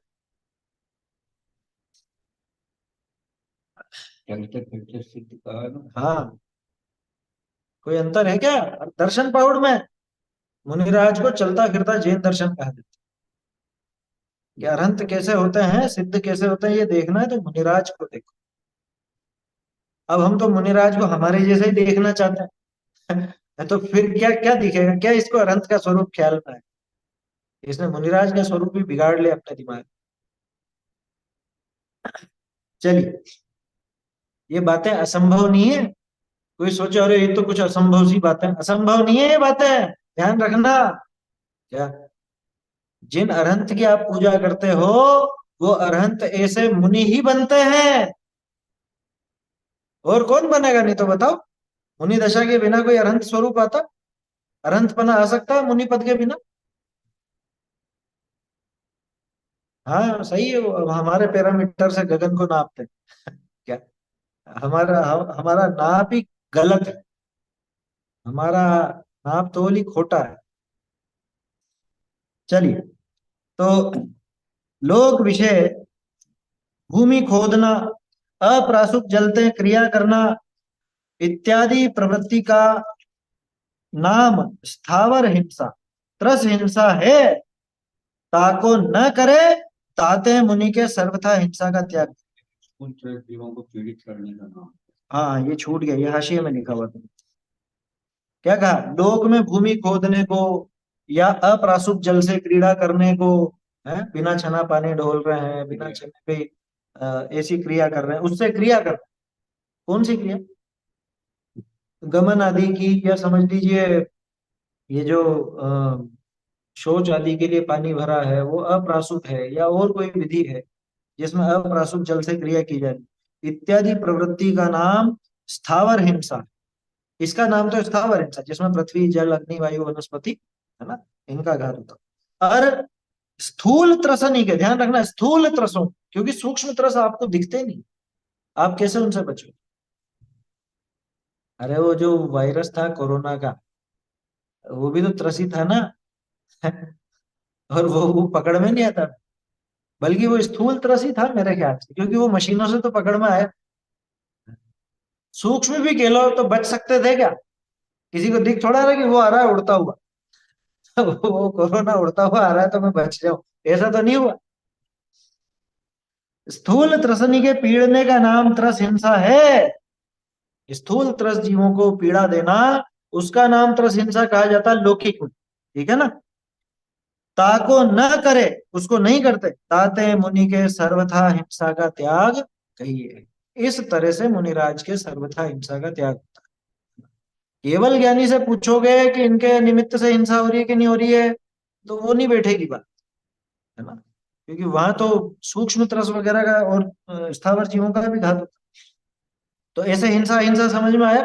चलते फिरते सिद्ध कहा ना। हाँ, कोई अंतर है क्या? दर्शन पाउड में मुनिराज को चलता फिरता जैन दर्शन कहा जाता है। ये अरहंत कैसे होते हैं, सिद्ध कैसे होते हैं, ये देखना है तो मुनिराज को देखो। अब हम तो मुनिराज को हमारे जैसे ही देखना चाहते हैं तो फिर क्या क्या दिखेगा, क्या इसको अरहंत का स्वरूप ख्याल में है? इसने मुनिराज का स्वरूप भी बिगाड़ लिया अपने दिमाग में। चलिए, ये बातें असंभव नहीं है। कोई सोचे अरे ये तो कुछ असंभव सी बातें, असंभव नहीं है ये बातें, ध्यान रखना। क्या, जिन अरहंत की आप पूजा करते हो वो अरहंत ऐसे मुनि ही बनते हैं, और कौन बनेगा, नहीं तो बताओ। मुनि दशा के बिना कोई अरहंत स्वरूप आता, अरहंत पना आ सकता है मुनि पद के बिना? हाँ सही है, वो अब हमारे पैरामीटर से गगन को नापते हैं। क्या, हमारा नाप ही गलत है, हमारा नाप तो ही खोटा है। चलिए, तो लोक विषय, भूमि खोदना, अप्रासुक जलते क्रिया करना इत्यादि प्रवृत्ति का नाम स्थावर हिंसा, त्रस हिंसा है। ताको न करे ताते मुनि के सर्वथा हिंसा का त्याग। उन तरह जीवों को पीड़ित करने का नाम। हाँ ये छूट गया, ये हाशिए में लिखा हुआ था। क्या कहा? लोक में भूमि खोदने को या अप्रासुप जल से क्रीड़ा करने को, है बिना छना पानी डोल रहे हैं, बिना छने पे ऐसी क्रिया कर रहे हैं, उससे क्रिया कर, कौन सी क्रिया? गमन आदि की, या समझ लीजिए ये जो शौच आदि के लिए पानी भरा है वो अप्रासुप है, या और कोई विधि है जिसमें अप्रासुप जल से क्रिया की जाती इत्यादि प्रवृत्ति का नाम स्थावर हिंसा। इसका नाम तो स्थावर हिंसा, जिसमें पृथ्वी जल अग्नि वायु वनस्पति, है ना, इनका घात होता। और स्थूल त्रसनी के, ध्यान रखना स्थूल त्रसों, क्योंकि सूक्ष्म त्रस आपको दिखते नहीं, आप कैसे उनसे बचो? अरे वो जो वायरस था कोरोना का, वो भी तो त्रसी था ना और वो पकड़ में नहीं आता, बल्कि वो स्थूल त्रसी था मेरे ख्याल से, क्योंकि वो मशीनों से तो पकड़ में आया। सूक्ष्म भी खेलो तो बच सकते थे क्या? किसी को दिख थोड़ा रहा कि वो आ रहा है उड़ता हुआ वो कोरोना उड़ता हुआ आ रहा है तो मैं बच जाऊं, ऐसा तो नहीं हुआ। स्थूल त्रसनी के पीड़ने का नाम त्रस हिंसा है। स्थूल त्रस जीवों को पीड़ा देना, उसका नाम त्रस हिंसा कहा जाता है लौकिक में, ठीक है ना। ताको न करे, उसको नहीं करते, ताते मुनि के सर्वथा हिंसा का त्याग कहिए। इस तरह से मुनिराज के सर्वथा हिंसा का त्याग होता है। केवल ज्ञानी से पूछोगे कि इनके निमित्त से हिंसा हो रही है कि नहीं हो रही है, तो वो नहीं बैठेगी बात, है ना, क्योंकि वहां तो सूक्ष्म त्रस वगैरह का और स्थावर जीवों का भी घात होता है। तो ऐसे हिंसा हिंसा समझ में आया।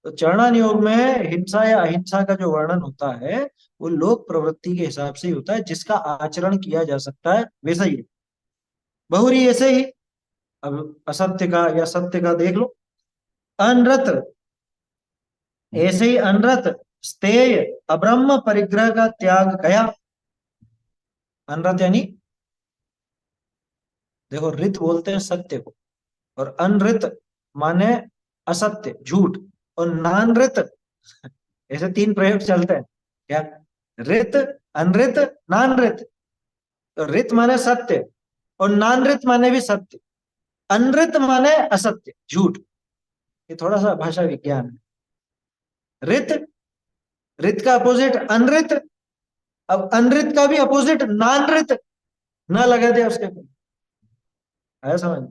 तो चरणान योग में हिंसा या अहिंसा का जो वर्णन होता है वो लोक प्रवृत्ति के हिसाब से ही होता है, जिसका आचरण किया जा सकता है वैसा ही। बहुरी ऐसे ही। अब असत्य का या सत्य का देख लो। अनरत, ऐसे ही अनरत स्तेय अब्रह्म परिग्रह का त्याग गया। अनरत यानी देखो, रित बोलते हैं सत्य को, और अनृत माने असत्य झूठ, और नानृत ऐसे तीन प्रयोग चलते हैं। क्या? रित, अनृत, नानृत। तो रित माने सत्य और नानृत माने भी सत्य, अनृत माने असत्य झूठ। ये थोड़ा सा भाषा विज्ञान है। रित, रित का अपोजिट अनृत, अब अनृत का भी अपोजिट नानृत, ना लगा दिया उसके को, आया समझ?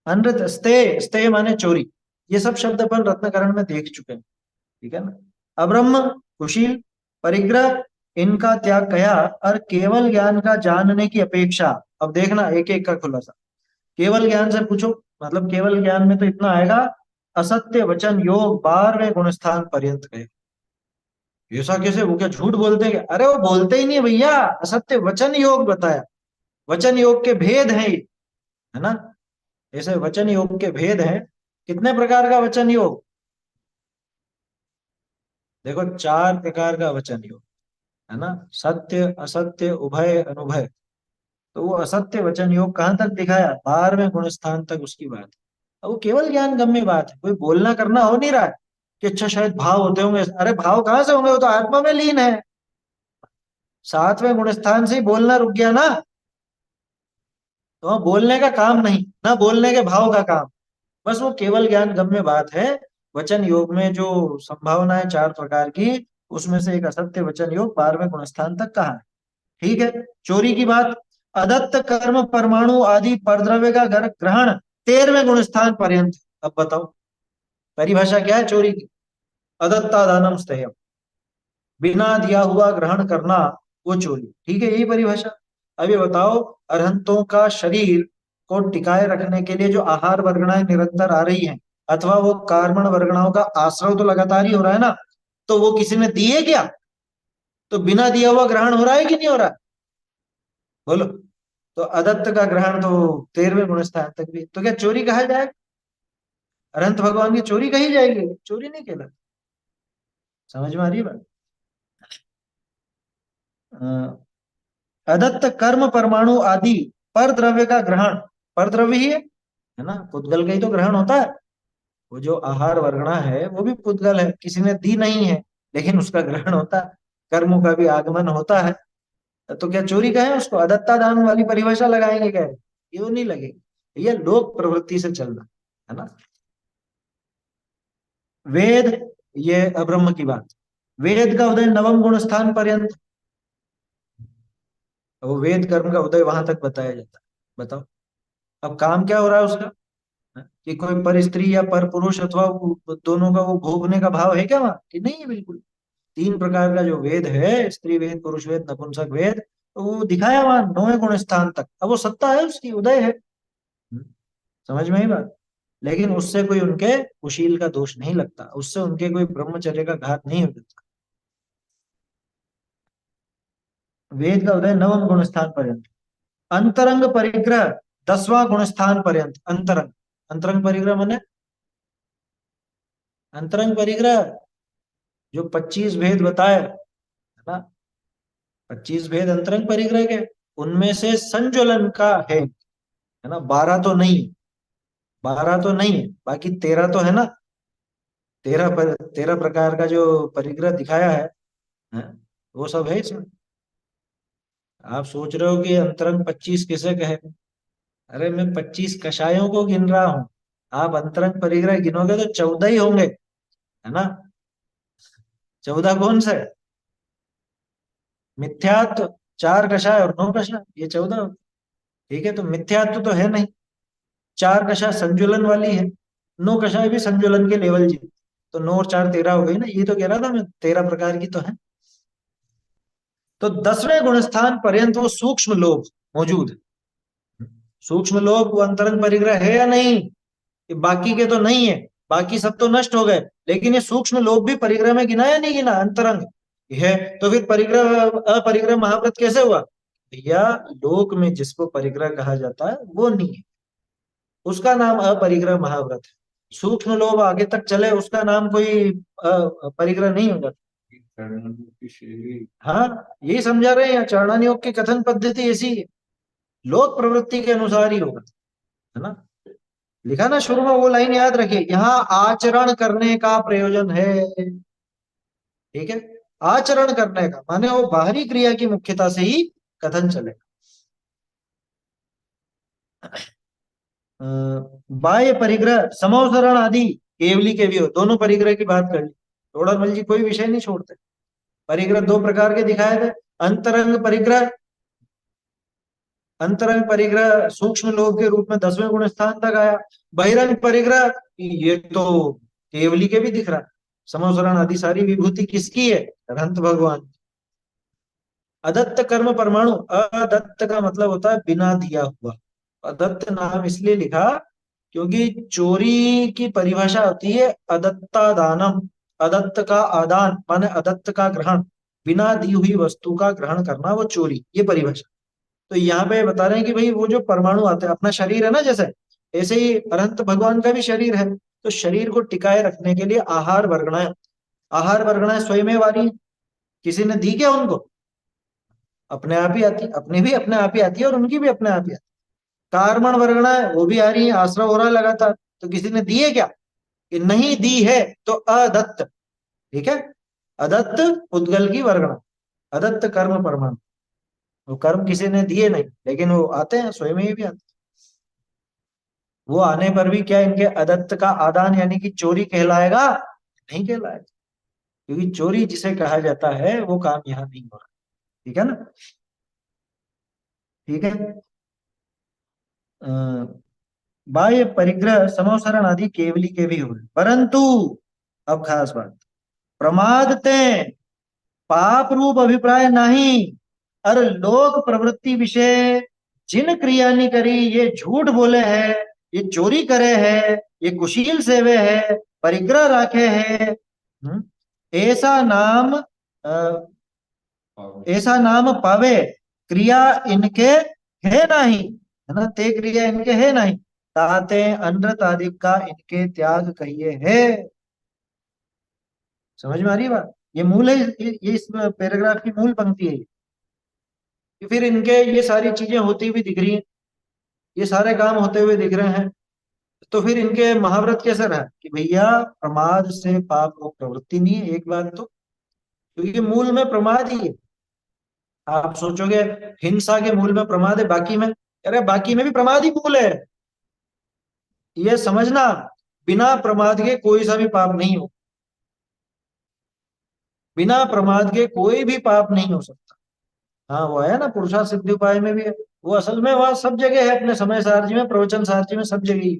अनृत, स्ते, स्ते माने चोरी। ये सब शब्द अपन रत्नकरण में देख चुके हैं, ठीक है ना। अब्रह्म कुशील, परिग्रह, इनका त्याग कया, और केवल ज्ञान का जानने की अपेक्षा। अब देखना एक एक का खुलासा। केवल ज्ञान से पूछो, मतलब केवल ज्ञान में तो इतना आएगा, असत्य वचन योग 12वें गुणस्थान पर्यंत गए। ऐसा कैसे? वो क्या झूठ बोलते हैं? अरे वो बोलते ही नहीं भैया, असत्य वचन योग बताया, वचन योग के भेद है ये, है ना। ऐसे वचन योग के भेद हैं। कितने प्रकार का वचन योग? देखो 4 प्रकार का वचन योग, है ना। सत्य, असत्य, उभय, अनुभय। तो वो असत्य वचन योग कहां तक दिखाया? 12वें गुण स्थान तक उसकी बात है। अब वो केवल ज्ञान गम्य बात है, कोई बोलना करना हो नहीं रहा है कि अच्छा शायद भाव होते होंगे। अरे भाव कहां से होंगे, वो तो आत्मा में लीन है। 7वें गुण स्थान से ही बोलना रुक गया ना, तो वहाँ बोलने का काम नहीं, ना बोलने के भाव का काम, बस वो केवल ज्ञान गम्य बात है। वचन योग में जो संभावना है 4 प्रकार की, उसमें से एक असत्य वचन योग 12वें गुण स्थान तक कहा है, ठीक है। चोरी की बात, अदत्त कर्म परमाणु आदि परद्रव्य का ग्रहण 13वें गुण स्थान पर्यंत। अब बताओ परिभाषा क्या है चोरी की? अदत्ता दानम स्थेयम, बिना दिया हुआ ग्रहण करना वो चोरी, ठीक है, यही परिभाषा। अब ये बताओ, अरहंतों का शरीर को टिकाए रखने के लिए जो आहार वर्गणाएं निरंतर आ रही हैं, अथवा वो कार्बन वर्गणाओं का आश्रय तो लगातार ही हो रहा है ना, तो वो किसी ने दिए क्या? तो बिना दिया हुआ ग्रहण हो रहा है कि नहीं हो रहा? बोलो। तो अदत्त का ग्रहण तो 13वें गुण स्थान तक भी, तो क्या चोरी कहा जाए? अनंत भगवान की चोरी कही जाएगी? चोरी नहीं कहला। समझ में आ रही है बात? अदत्त कर्म परमाणु आदि पर द्रव्य का ग्रहण, पर द्रव्य ही है ना, पुद्गल का ही तो ग्रहण होता है। वो जो आहार वर्गणा है वो भी पुद्गल है, किसी ने दी नहीं है लेकिन उसका ग्रहण होता है, कर्मों का भी आगमन होता है। तो क्या चोरी कहें उसको? अदत्ता दान वाली परिभाषा लगाएंगे क्या? ये वो नहीं लगेगी, ये लोक प्रवृत्ति से चलना है ना। वेद, ये अब्रह्म की बात। वेद का उदय नवम गुण स्थान पर्यंत, वो वेद कर्म का उदय वहां तक बताया जाता है। बताओ अब काम क्या हो रहा है उसका? कि कोई पर स्त्री या पर पुरुष अथवा दोनों का वो भोगने का भाव है क्या वहां? कि नहीं है बिल्कुल। 3 प्रकार का जो वेद है, स्त्री वेद, पुरुष वेद, नपुंसक वेद, तो वो दिखाया वहां 9वें गुण स्थान तक। अब वो सत्ता है उसकी, उदय है। समझ में ही बात। लेकिन उससे कोई उनके कुशील का दोष नहीं लगता, उससे उनके कोई ब्रह्मचर्य का घात नहीं हो जाता। वेद का उदय 9वें गुण स्थान पर्यंत। अंतरंग परिग्रह 10वां गुण स्थान पर्यंत। अंतरंग, अंतरंग परिग्रह माने, अंतरंग परिग्रह जो 25 भेद बताए है ना, 25 भेद अंतरंग परिग्रह के, उनमें से संज्वलन का है ना, 12 तो नहीं, 12 तो नहीं है, बाकी 13 तो है ना। 13 प्रकार का जो परिग्रह दिखाया है, वो सब है इसमें। आप सोच रहे हो कि अंतरंग 25 किसे कहे? अरे मैं 25 कषायों को गिन रहा हूं, आप अंतरंग परिग्रह गिनोगे तो 14 ही होंगे, है ना। 14 कौन से? मिथ्यात्व 4 कषाय और 9 कषाय, ये 14। ठीक है, तो मिथ्यात्व तो है नहीं, 4 कषाय संजुलन वाली है, 9 कषाय भी संजुलन के लेवल जी, तो 9 और 4 13 हो गई ना। ये तो कह रहा था मैं, 13 प्रकार की तो है। तो 10वें गुण स्थान पर्यंत वो सूक्ष्म लोभ मौजूद है। सूक्ष्म लोभ वो अंतरंग परिग्रह है या नहीं? ये बाकी के तो नहीं है, बाकी सब तो नष्ट हो गए, लेकिन ये सूक्ष्म लोभ भी परिग्रह में गिना या नहीं गिना? अंतरंग है। तो फिर परिग्रह अपरिग्रह महाव्रत कैसे हुआ? भैया लोक में जिसको परिग्रह कहा जाता है वो नहीं है, उसका नाम अपरिग्रह महाव्रत है। सूक्ष्म लोभ आगे तक चले, उसका नाम कोई परिग्रह नहीं हो जाता। की शैली हाँ, यही समझा रहे हैं, चारणानी योग की कथन पद्धति ऐसी है, लोक प्रवृत्ति के अनुसार ही होगा, है ना। लिखा ना शुरू में, वो लाइन याद रखिए, यहाँ आचरण करने का प्रयोजन है। ठीक है, आचरण करने का माने वो बाहरी क्रिया की मुख्यता से ही कथन चलेगा। बाह्य परिग्रह समवसरण आदि केवली के भी हो, दोनों परिग्रह की बात कर ली, तोड़रमल जी कोई विषय नहीं छोड़ते। परिग्रह 2 प्रकार के दिखाए थे। अंतरंग परिग्रह, अंतरंग परिग्रह सूक्ष्म लोभ के रूप में 10वें गुण स्थान तक आया। बहिरंग परिग्रह, ये तो केवली के भी दिख रहा है। समवसरण आदि सारी विभूति किसकी है? अनंत भगवान। अदत्त कर्म परमाणु, अदत्त का मतलब होता है बिना दिया हुआ। अदत्त नाम इसलिए लिखा क्योंकि चोरी की परिभाषा होती है अदत्ता दानम, अदत्त का आदान माने अदत्त का ग्रहण, बिना दी हुई वस्तु का ग्रहण करना वो चोरी, ये परिभाषा। तो यहाँ पे बता रहे हैं कि भाई वो जो परमाणु आते हैं, अपना शरीर है ना जैसे, ऐसे ही अनंत भगवान का भी शरीर है। तो शरीर को टिकाए रखने के लिए आहार वर्गणाएं, आहार वर्गणाएं स्वयं वाली, किसी ने दी क्या उनको? अपने आप ही आती, अपने भी अपने आप ही आती है और उनकी भी अपने आप ही आती। कार्बन वर्गणाएं वो भी आ रही है, आश्रय हो रहा है लगातार, तो किसी ने दी है क्या? कि नहीं दी है, तो अदत्त। ठीक है, अदत्त उद्गल की वर्गणा, अदत्त कर्म परमाणु, वो कर्म किसी ने दिए नहीं, लेकिन वो आते हैं, स्वयं ही भी आते हैं। वो आने पर भी क्या इनके अदत्त का आदान यानी कि चोरी कहलाएगा? नहीं कहलाएगा, क्योंकि चोरी जिसे कहा जाता है वो काम यहाँ नहीं हो रहा। ठीक है ना। ठीक है, बाह्य परिग्रह समवसरण आदि केवली के भी हुए, परंतु अब खास बात, प्रमादते पाप रूप अभिप्राय नहीं, अरे लोक प्रवृत्ति विषय जिन क्रिया नहीं करी, ये झूठ बोले हैं, ये चोरी करे है, ये कुशील सेवे है, परिग्रह राखे है, ऐसा नाम ऐसा नाम पावे, क्रिया इनके है नहीं, है ना, ते क्रिया इनके है नहीं, ताते अनृत आदि का इनके त्याग कहिए है। समझ में आ रही बात? ये मूल है, ये इस पैराग्राफ की मूल पंक्ति है। कि फिर इनके ये सारी चीजें होती हुई दिख रही हैं, ये सारे काम होते हुए दिख रहे हैं, तो फिर इनके महाव्रत कैसे रहा? कि भैया प्रमाद से पाप को प्रवृत्ति नहीं है, एक बात तो, क्योंकि मूल में प्रमाद ही है। आप सोचोगे हिंसा के मूल में प्रमाद है, बाकी में, अरे बाकी में भी प्रमाद ही मूल है। ये समझना, बिना प्रमाद के कोई सा भी पाप नहीं हो, बिना प्रमाद के कोई भी पाप नहीं हो सकता। हाँ वो है ना, पुरुषार्थ सिद्धि उपाय में भी है, वो असल में वहां सब जगह है, अपने समय सारथी में, प्रवचन सारथी में, सब जगह ही।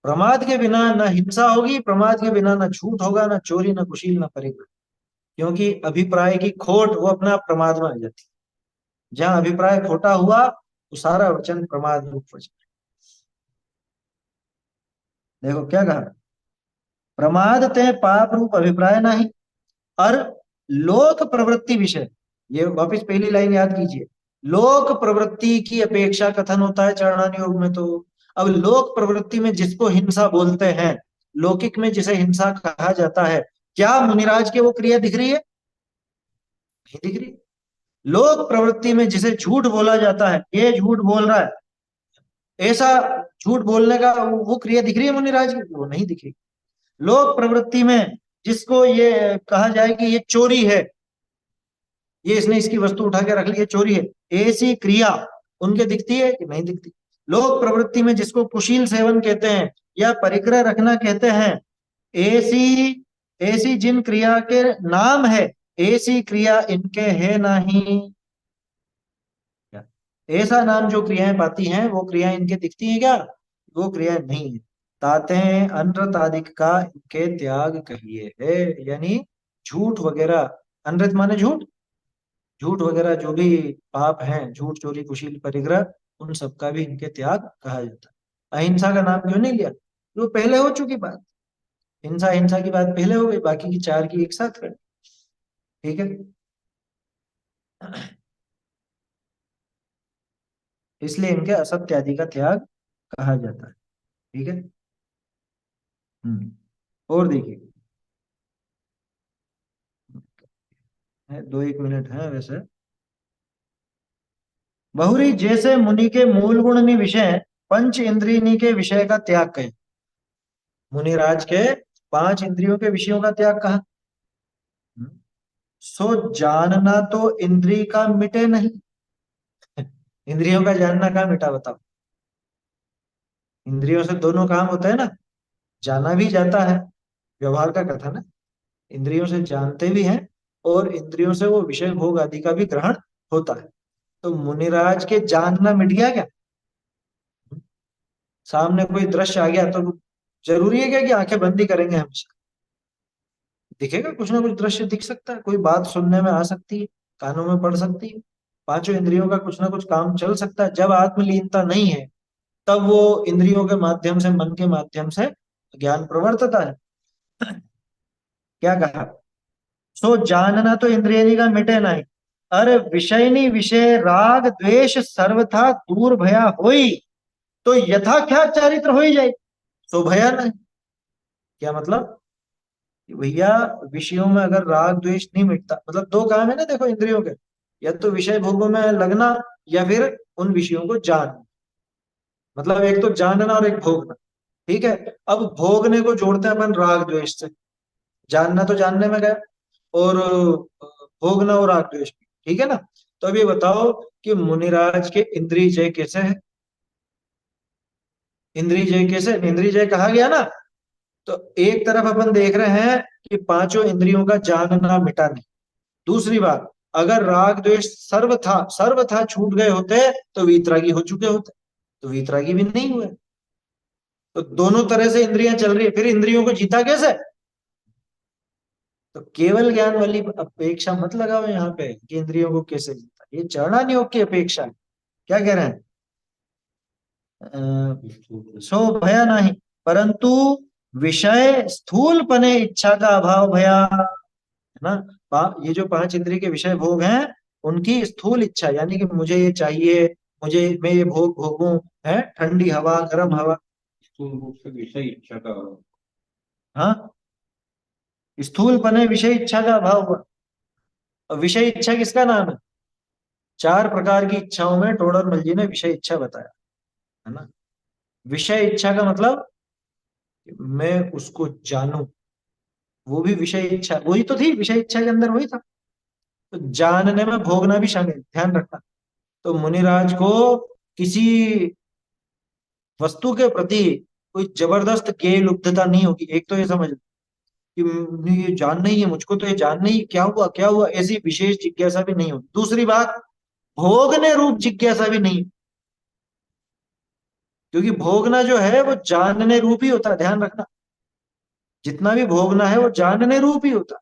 प्रमाद के बिना न हिंसा होगी, प्रमाद के बिना न झूठ होगा, न चोरी, न कुशील, न परिग्रह। क्योंकि अभिप्राय की खोट वो अपने आप प्रमाद में आ जाती है। जहां अभिप्राय खोटा हुआ वो सारा वचन प्रमाद रूप वचन। देखो क्या कहा, प्रमाद ते पाप रूप अभिप्राय नहीं, और लोक प्रवृत्ति विषय, ये वापिस पहली लाइन याद कीजिए, लोक प्रवृत्ति की अपेक्षा कथन होता है चरणान योग में। तो अब लोक प्रवृत्ति में जिसको हिंसा बोलते हैं, लौकिक में जिसे हिंसा कहा जाता है, क्या मुनिराज के वो क्रिया दिख रही है? नहीं दिख रही। लोक प्रवृत्ति में जिसे झूठ बोला जाता है, ये झूठ बोल रहा है, ऐसा झूठ बोलने का वो क्रिया दिख रही है मुनिराज की? वो नहीं दिख रही। लोक प्रवृत्ति में जिसको ये कहा जाए कि ये चोरी है, ये इसने इसकी वस्तु उठा के रख ली, ये चोरी है, ऐसी क्रिया उनके दिखती है कि नहीं दिखती? लोक प्रवृत्ति में जिसको कुशील सेवन कहते हैं या परिग्रह रखना कहते हैं, ऐसी ऐसी जिन क्रिया के नाम है, ऐसी क्रिया इनके है नहीं। ऐसा नाम जो क्रियाएं पाती हैं वो क्रियाएं इनके दिखती हैं क्या? वो क्रियाएं नहीं है। ताते अनृत आदिक का इनके त्याग कहिए है, यानी झूठ वगैरह, अनृत माने झूठ, झूठ वगैरह जो भी पाप हैं, झूठ चोरी कुशील परिग्रह, उन सबका भी इनके त्याग कहा जाता है। अहिंसा का नाम क्यों नहीं लिया? वो पहले हो चुकी बात, हिंसा हिंसा की बात पहले हो गई, बाकी की चार की एक साथ कर। ठीक है, इसलिए इनके असत्य आदि का त्याग कहा जाता है। ठीक है। और देखिए, दो एक मिनट है वैसे। बहुरी जैसे मुनि के मूल गुण नि विषय, पंच इंद्रिय के विषय का त्याग कहे। मुनिराज के पांच इंद्रियों के विषयों का त्याग कहा। सो जानना तो इंद्रिय का मिटे नहीं। इंद्रियों का जानना कहाँ मिटा, बताओ? इंद्रियों से दोनों काम होता है ना, जाना भी जाता है, व्यवहार का कथन है, इंद्रियों से जानते भी हैं और इंद्रियों से वो विषय भोग आदि का भी ग्रहण होता है। तो मुनिराज के जानना मिट गया क्या? सामने कोई दृश्य आ गया तो जरूरी है क्या कि आंखें बंद ही करेंगे हमेशा? दिखेगा, कुछ ना कुछ दृश्य दिख सकता है, कोई बात सुनने में आ सकती है, कानों में पड़ सकती है, पांचों इंद्रियों का कुछ ना कुछ काम चल सकता है। जब आत्मलीनता नहीं है तब वो इंद्रियों के माध्यम से, मन के माध्यम से ज्ञान प्रवर्तता है। क्या कहा? सो जानना तो इंद्रिय का मिटे नहीं, अरे विषयनी विषय राग द्वेष सर्वथा दूर भया होई, तो यथा क्या चारित्र हो ही जाए, सो भया नहीं। क्या मतलब? कि भैया विषयों में अगर राग द्वेष नहीं मिटता, मतलब दो काम है ना, देखो इंद्रियों के, या तो विषय भोगों में लगना या फिर उन विषयों को जानना। मतलब एक तो जानना और एक भोगना। ठीक है, अब भोगने को जोड़ते हैं अपन राग द्वेष से, जानना तो जानने में गया, और भोगना और राग द्वेष भी। ठीक है ना? तो अब ये बताओ कि मुनिराज के इंद्रिय जय कैसे है? इंद्रिय जय कैसे? इंद्रिय जय कहा गया ना, तो एक तरफ अपन देख रहे हैं कि पांचों इंद्रियों का जानना मिटा नहीं। दूसरी बात, अगर राग द्वेष सर्वथा छूट गए होते तो वीतरागी हो चुके होते, तो वीतरागी भी नहीं हुए। तो दोनों तरह से इंद्रियां चल रही है, फिर इंद्रियों को जीता कैसे? तो केवल ज्ञान वाली अपेक्षा मत लगाओ यहाँ पे कि इंद्रियों को कैसे जीता, ये चरणान योग की अपेक्षा है। क्या कह रहे हैं? सो भया नहीं, परंतु विषय स्थूल पने इच्छा का अभाव भया, है ना? ये जो पांच इंद्रिय के विषय भोग हैं, उनकी स्थूल इच्छा, यानी कि मुझे ये चाहिए, मुझे मैं ये भोग भोगूं, है ठंडी हवा गर्म हवा, स्थूल रूप से विषय इच्छा का, हाँ, स्थूल पने विषय इच्छा का अभाव हुआ। और विषय इच्छा किसका नाम है? चार प्रकार की इच्छाओं में टोडरमल जी ने विषय इच्छा बताया, है ना? विषय इच्छा का मतलब मैं उसको जानूं, वो भी विषय इच्छा, वही तो थी विषय इच्छा के अंदर, वही था। तो जानने में भोगना भी शामिल है, ध्यान रखना। तो मुनिराज को किसी वस्तु के प्रति कोई जबरदस्त गेय नहीं होगी। एक तो ये समझ लो कि ये जानना ही है मुझको, तो ये जानना ही क्या हुआ, ऐसी विशेष जिज्ञासा भी नहीं होगी। दूसरी बात, भोगने रूप जिज्ञासा भी नहीं, क्योंकि भोगना जो है वो जानने रूप ही होता है, ध्यान रखना। जितना भी भोगना है वो जानने रूप ही होता है।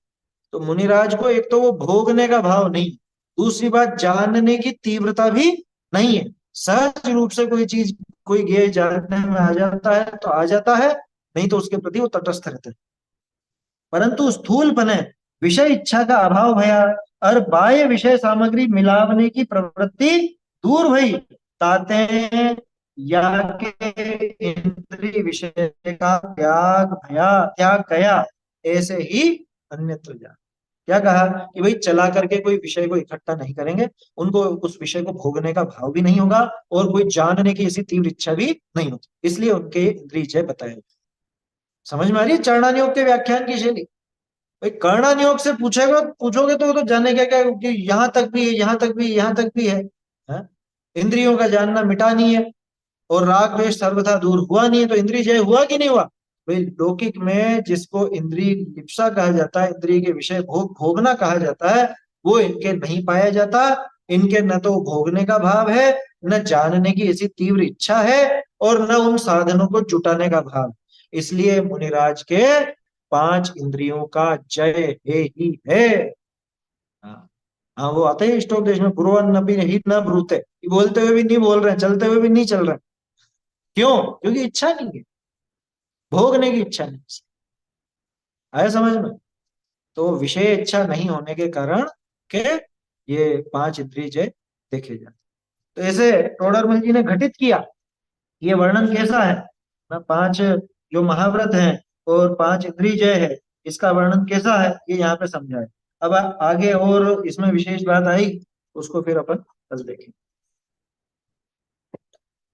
तो मुनिराज को एक तो वो भोगने का भाव नहीं, दूसरी बात जानने की तीव्रता भी नहीं है। सहज रूप से कोई चीज, कोई ज्ञेय जानने में आ जाता है तो आ जाता है, नहीं तो उसके प्रति वो तटस्थ रहता है। परंतु स्थूल बने विषय इच्छा का अभाव भया और बाह्य विषय सामग्री मिलावने की प्रवृत्ति दूर भई, ताते या के इंद्रिय विषय का त्याग गया, ऐसे ही अन्यत्र जा। क्या कहा कि भाई चला करके कोई विषय को इकट्ठा नहीं करेंगे, उनको उस विषय को भोगने का भाव भी नहीं होगा और कोई जानने की ऐसी तीव्र इच्छा भी नहीं होती, इसलिए उनके इंद्रिय बताए। समझ में आ रही है चरणान योग के व्याख्यान की शैली? भाई कर्णन योग से पूछोगे तो वो तो जाने क्या क्या कि यहाँ तक भी है, यहाँ तक भी, यहाँ तक भी है, हाँ? इंद्रियों का जानना मिटा नहीं है और राग द्वेष सर्वथा दूर हुआ नहीं है, तो इंद्रिय जय हुआ कि नहीं हुआ? भाई लौकिक में जिसको इंद्रिय लिप्सा कहा जाता है, इंद्रिय के विषय भोगना कहा जाता है, वो इनके नहीं पाया जाता। इनके न तो भोगने का भाव है, न जानने की ऐसी तीव्र इच्छा है, और न उन साधनों को जुटाने का भाव। इसलिए मुनिराज के 5 इंद्रियों का जय है ही है। हाँ, हाँ, वो आते हैं श्लोक देश में, ब्रुवन नपि ही न ब्रूते, बोलते हुए भी नहीं बोल रहे हैं, चलते हुए भी नहीं चल रहे। क्यों? क्योंकि इच्छा नहीं है, भोगने की इच्छा नहीं। आया समझ में? तो विषय इच्छा नहीं होने के कारण के ये 5 इंद्रिय जय देखे जाते। तो ऐसे टोडरमल जी ने घटित किया, ये वर्णन कैसा है ना, 5 जो महाव्रत हैं और 5 इंद्रिय जय है, इसका वर्णन कैसा है ये यहाँ पे समझाए। अब आगे और इसमें विशेष बात आई, उसको फिर अपन कल देखेंगे।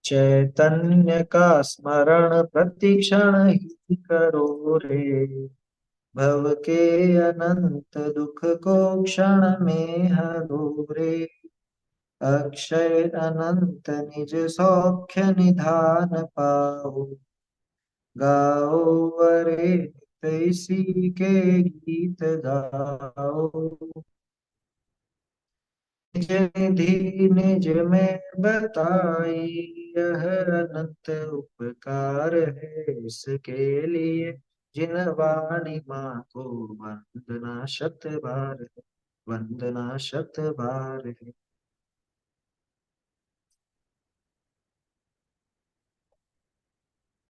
चैतन्य का स्मरण प्रतिक्षण ही करो रे, भव के अनंत दुख को क्षण में हरो रे, अक्षय अनंत निज सौख्य निधान पाओ, गाओ अरे नित इसी के गीत गाओ, निज निधि निज में बताई, यह अनंत उपकार है इसके लिए, जिन वाणी माँ को वंदना शत बार है, वंदना शत बार है।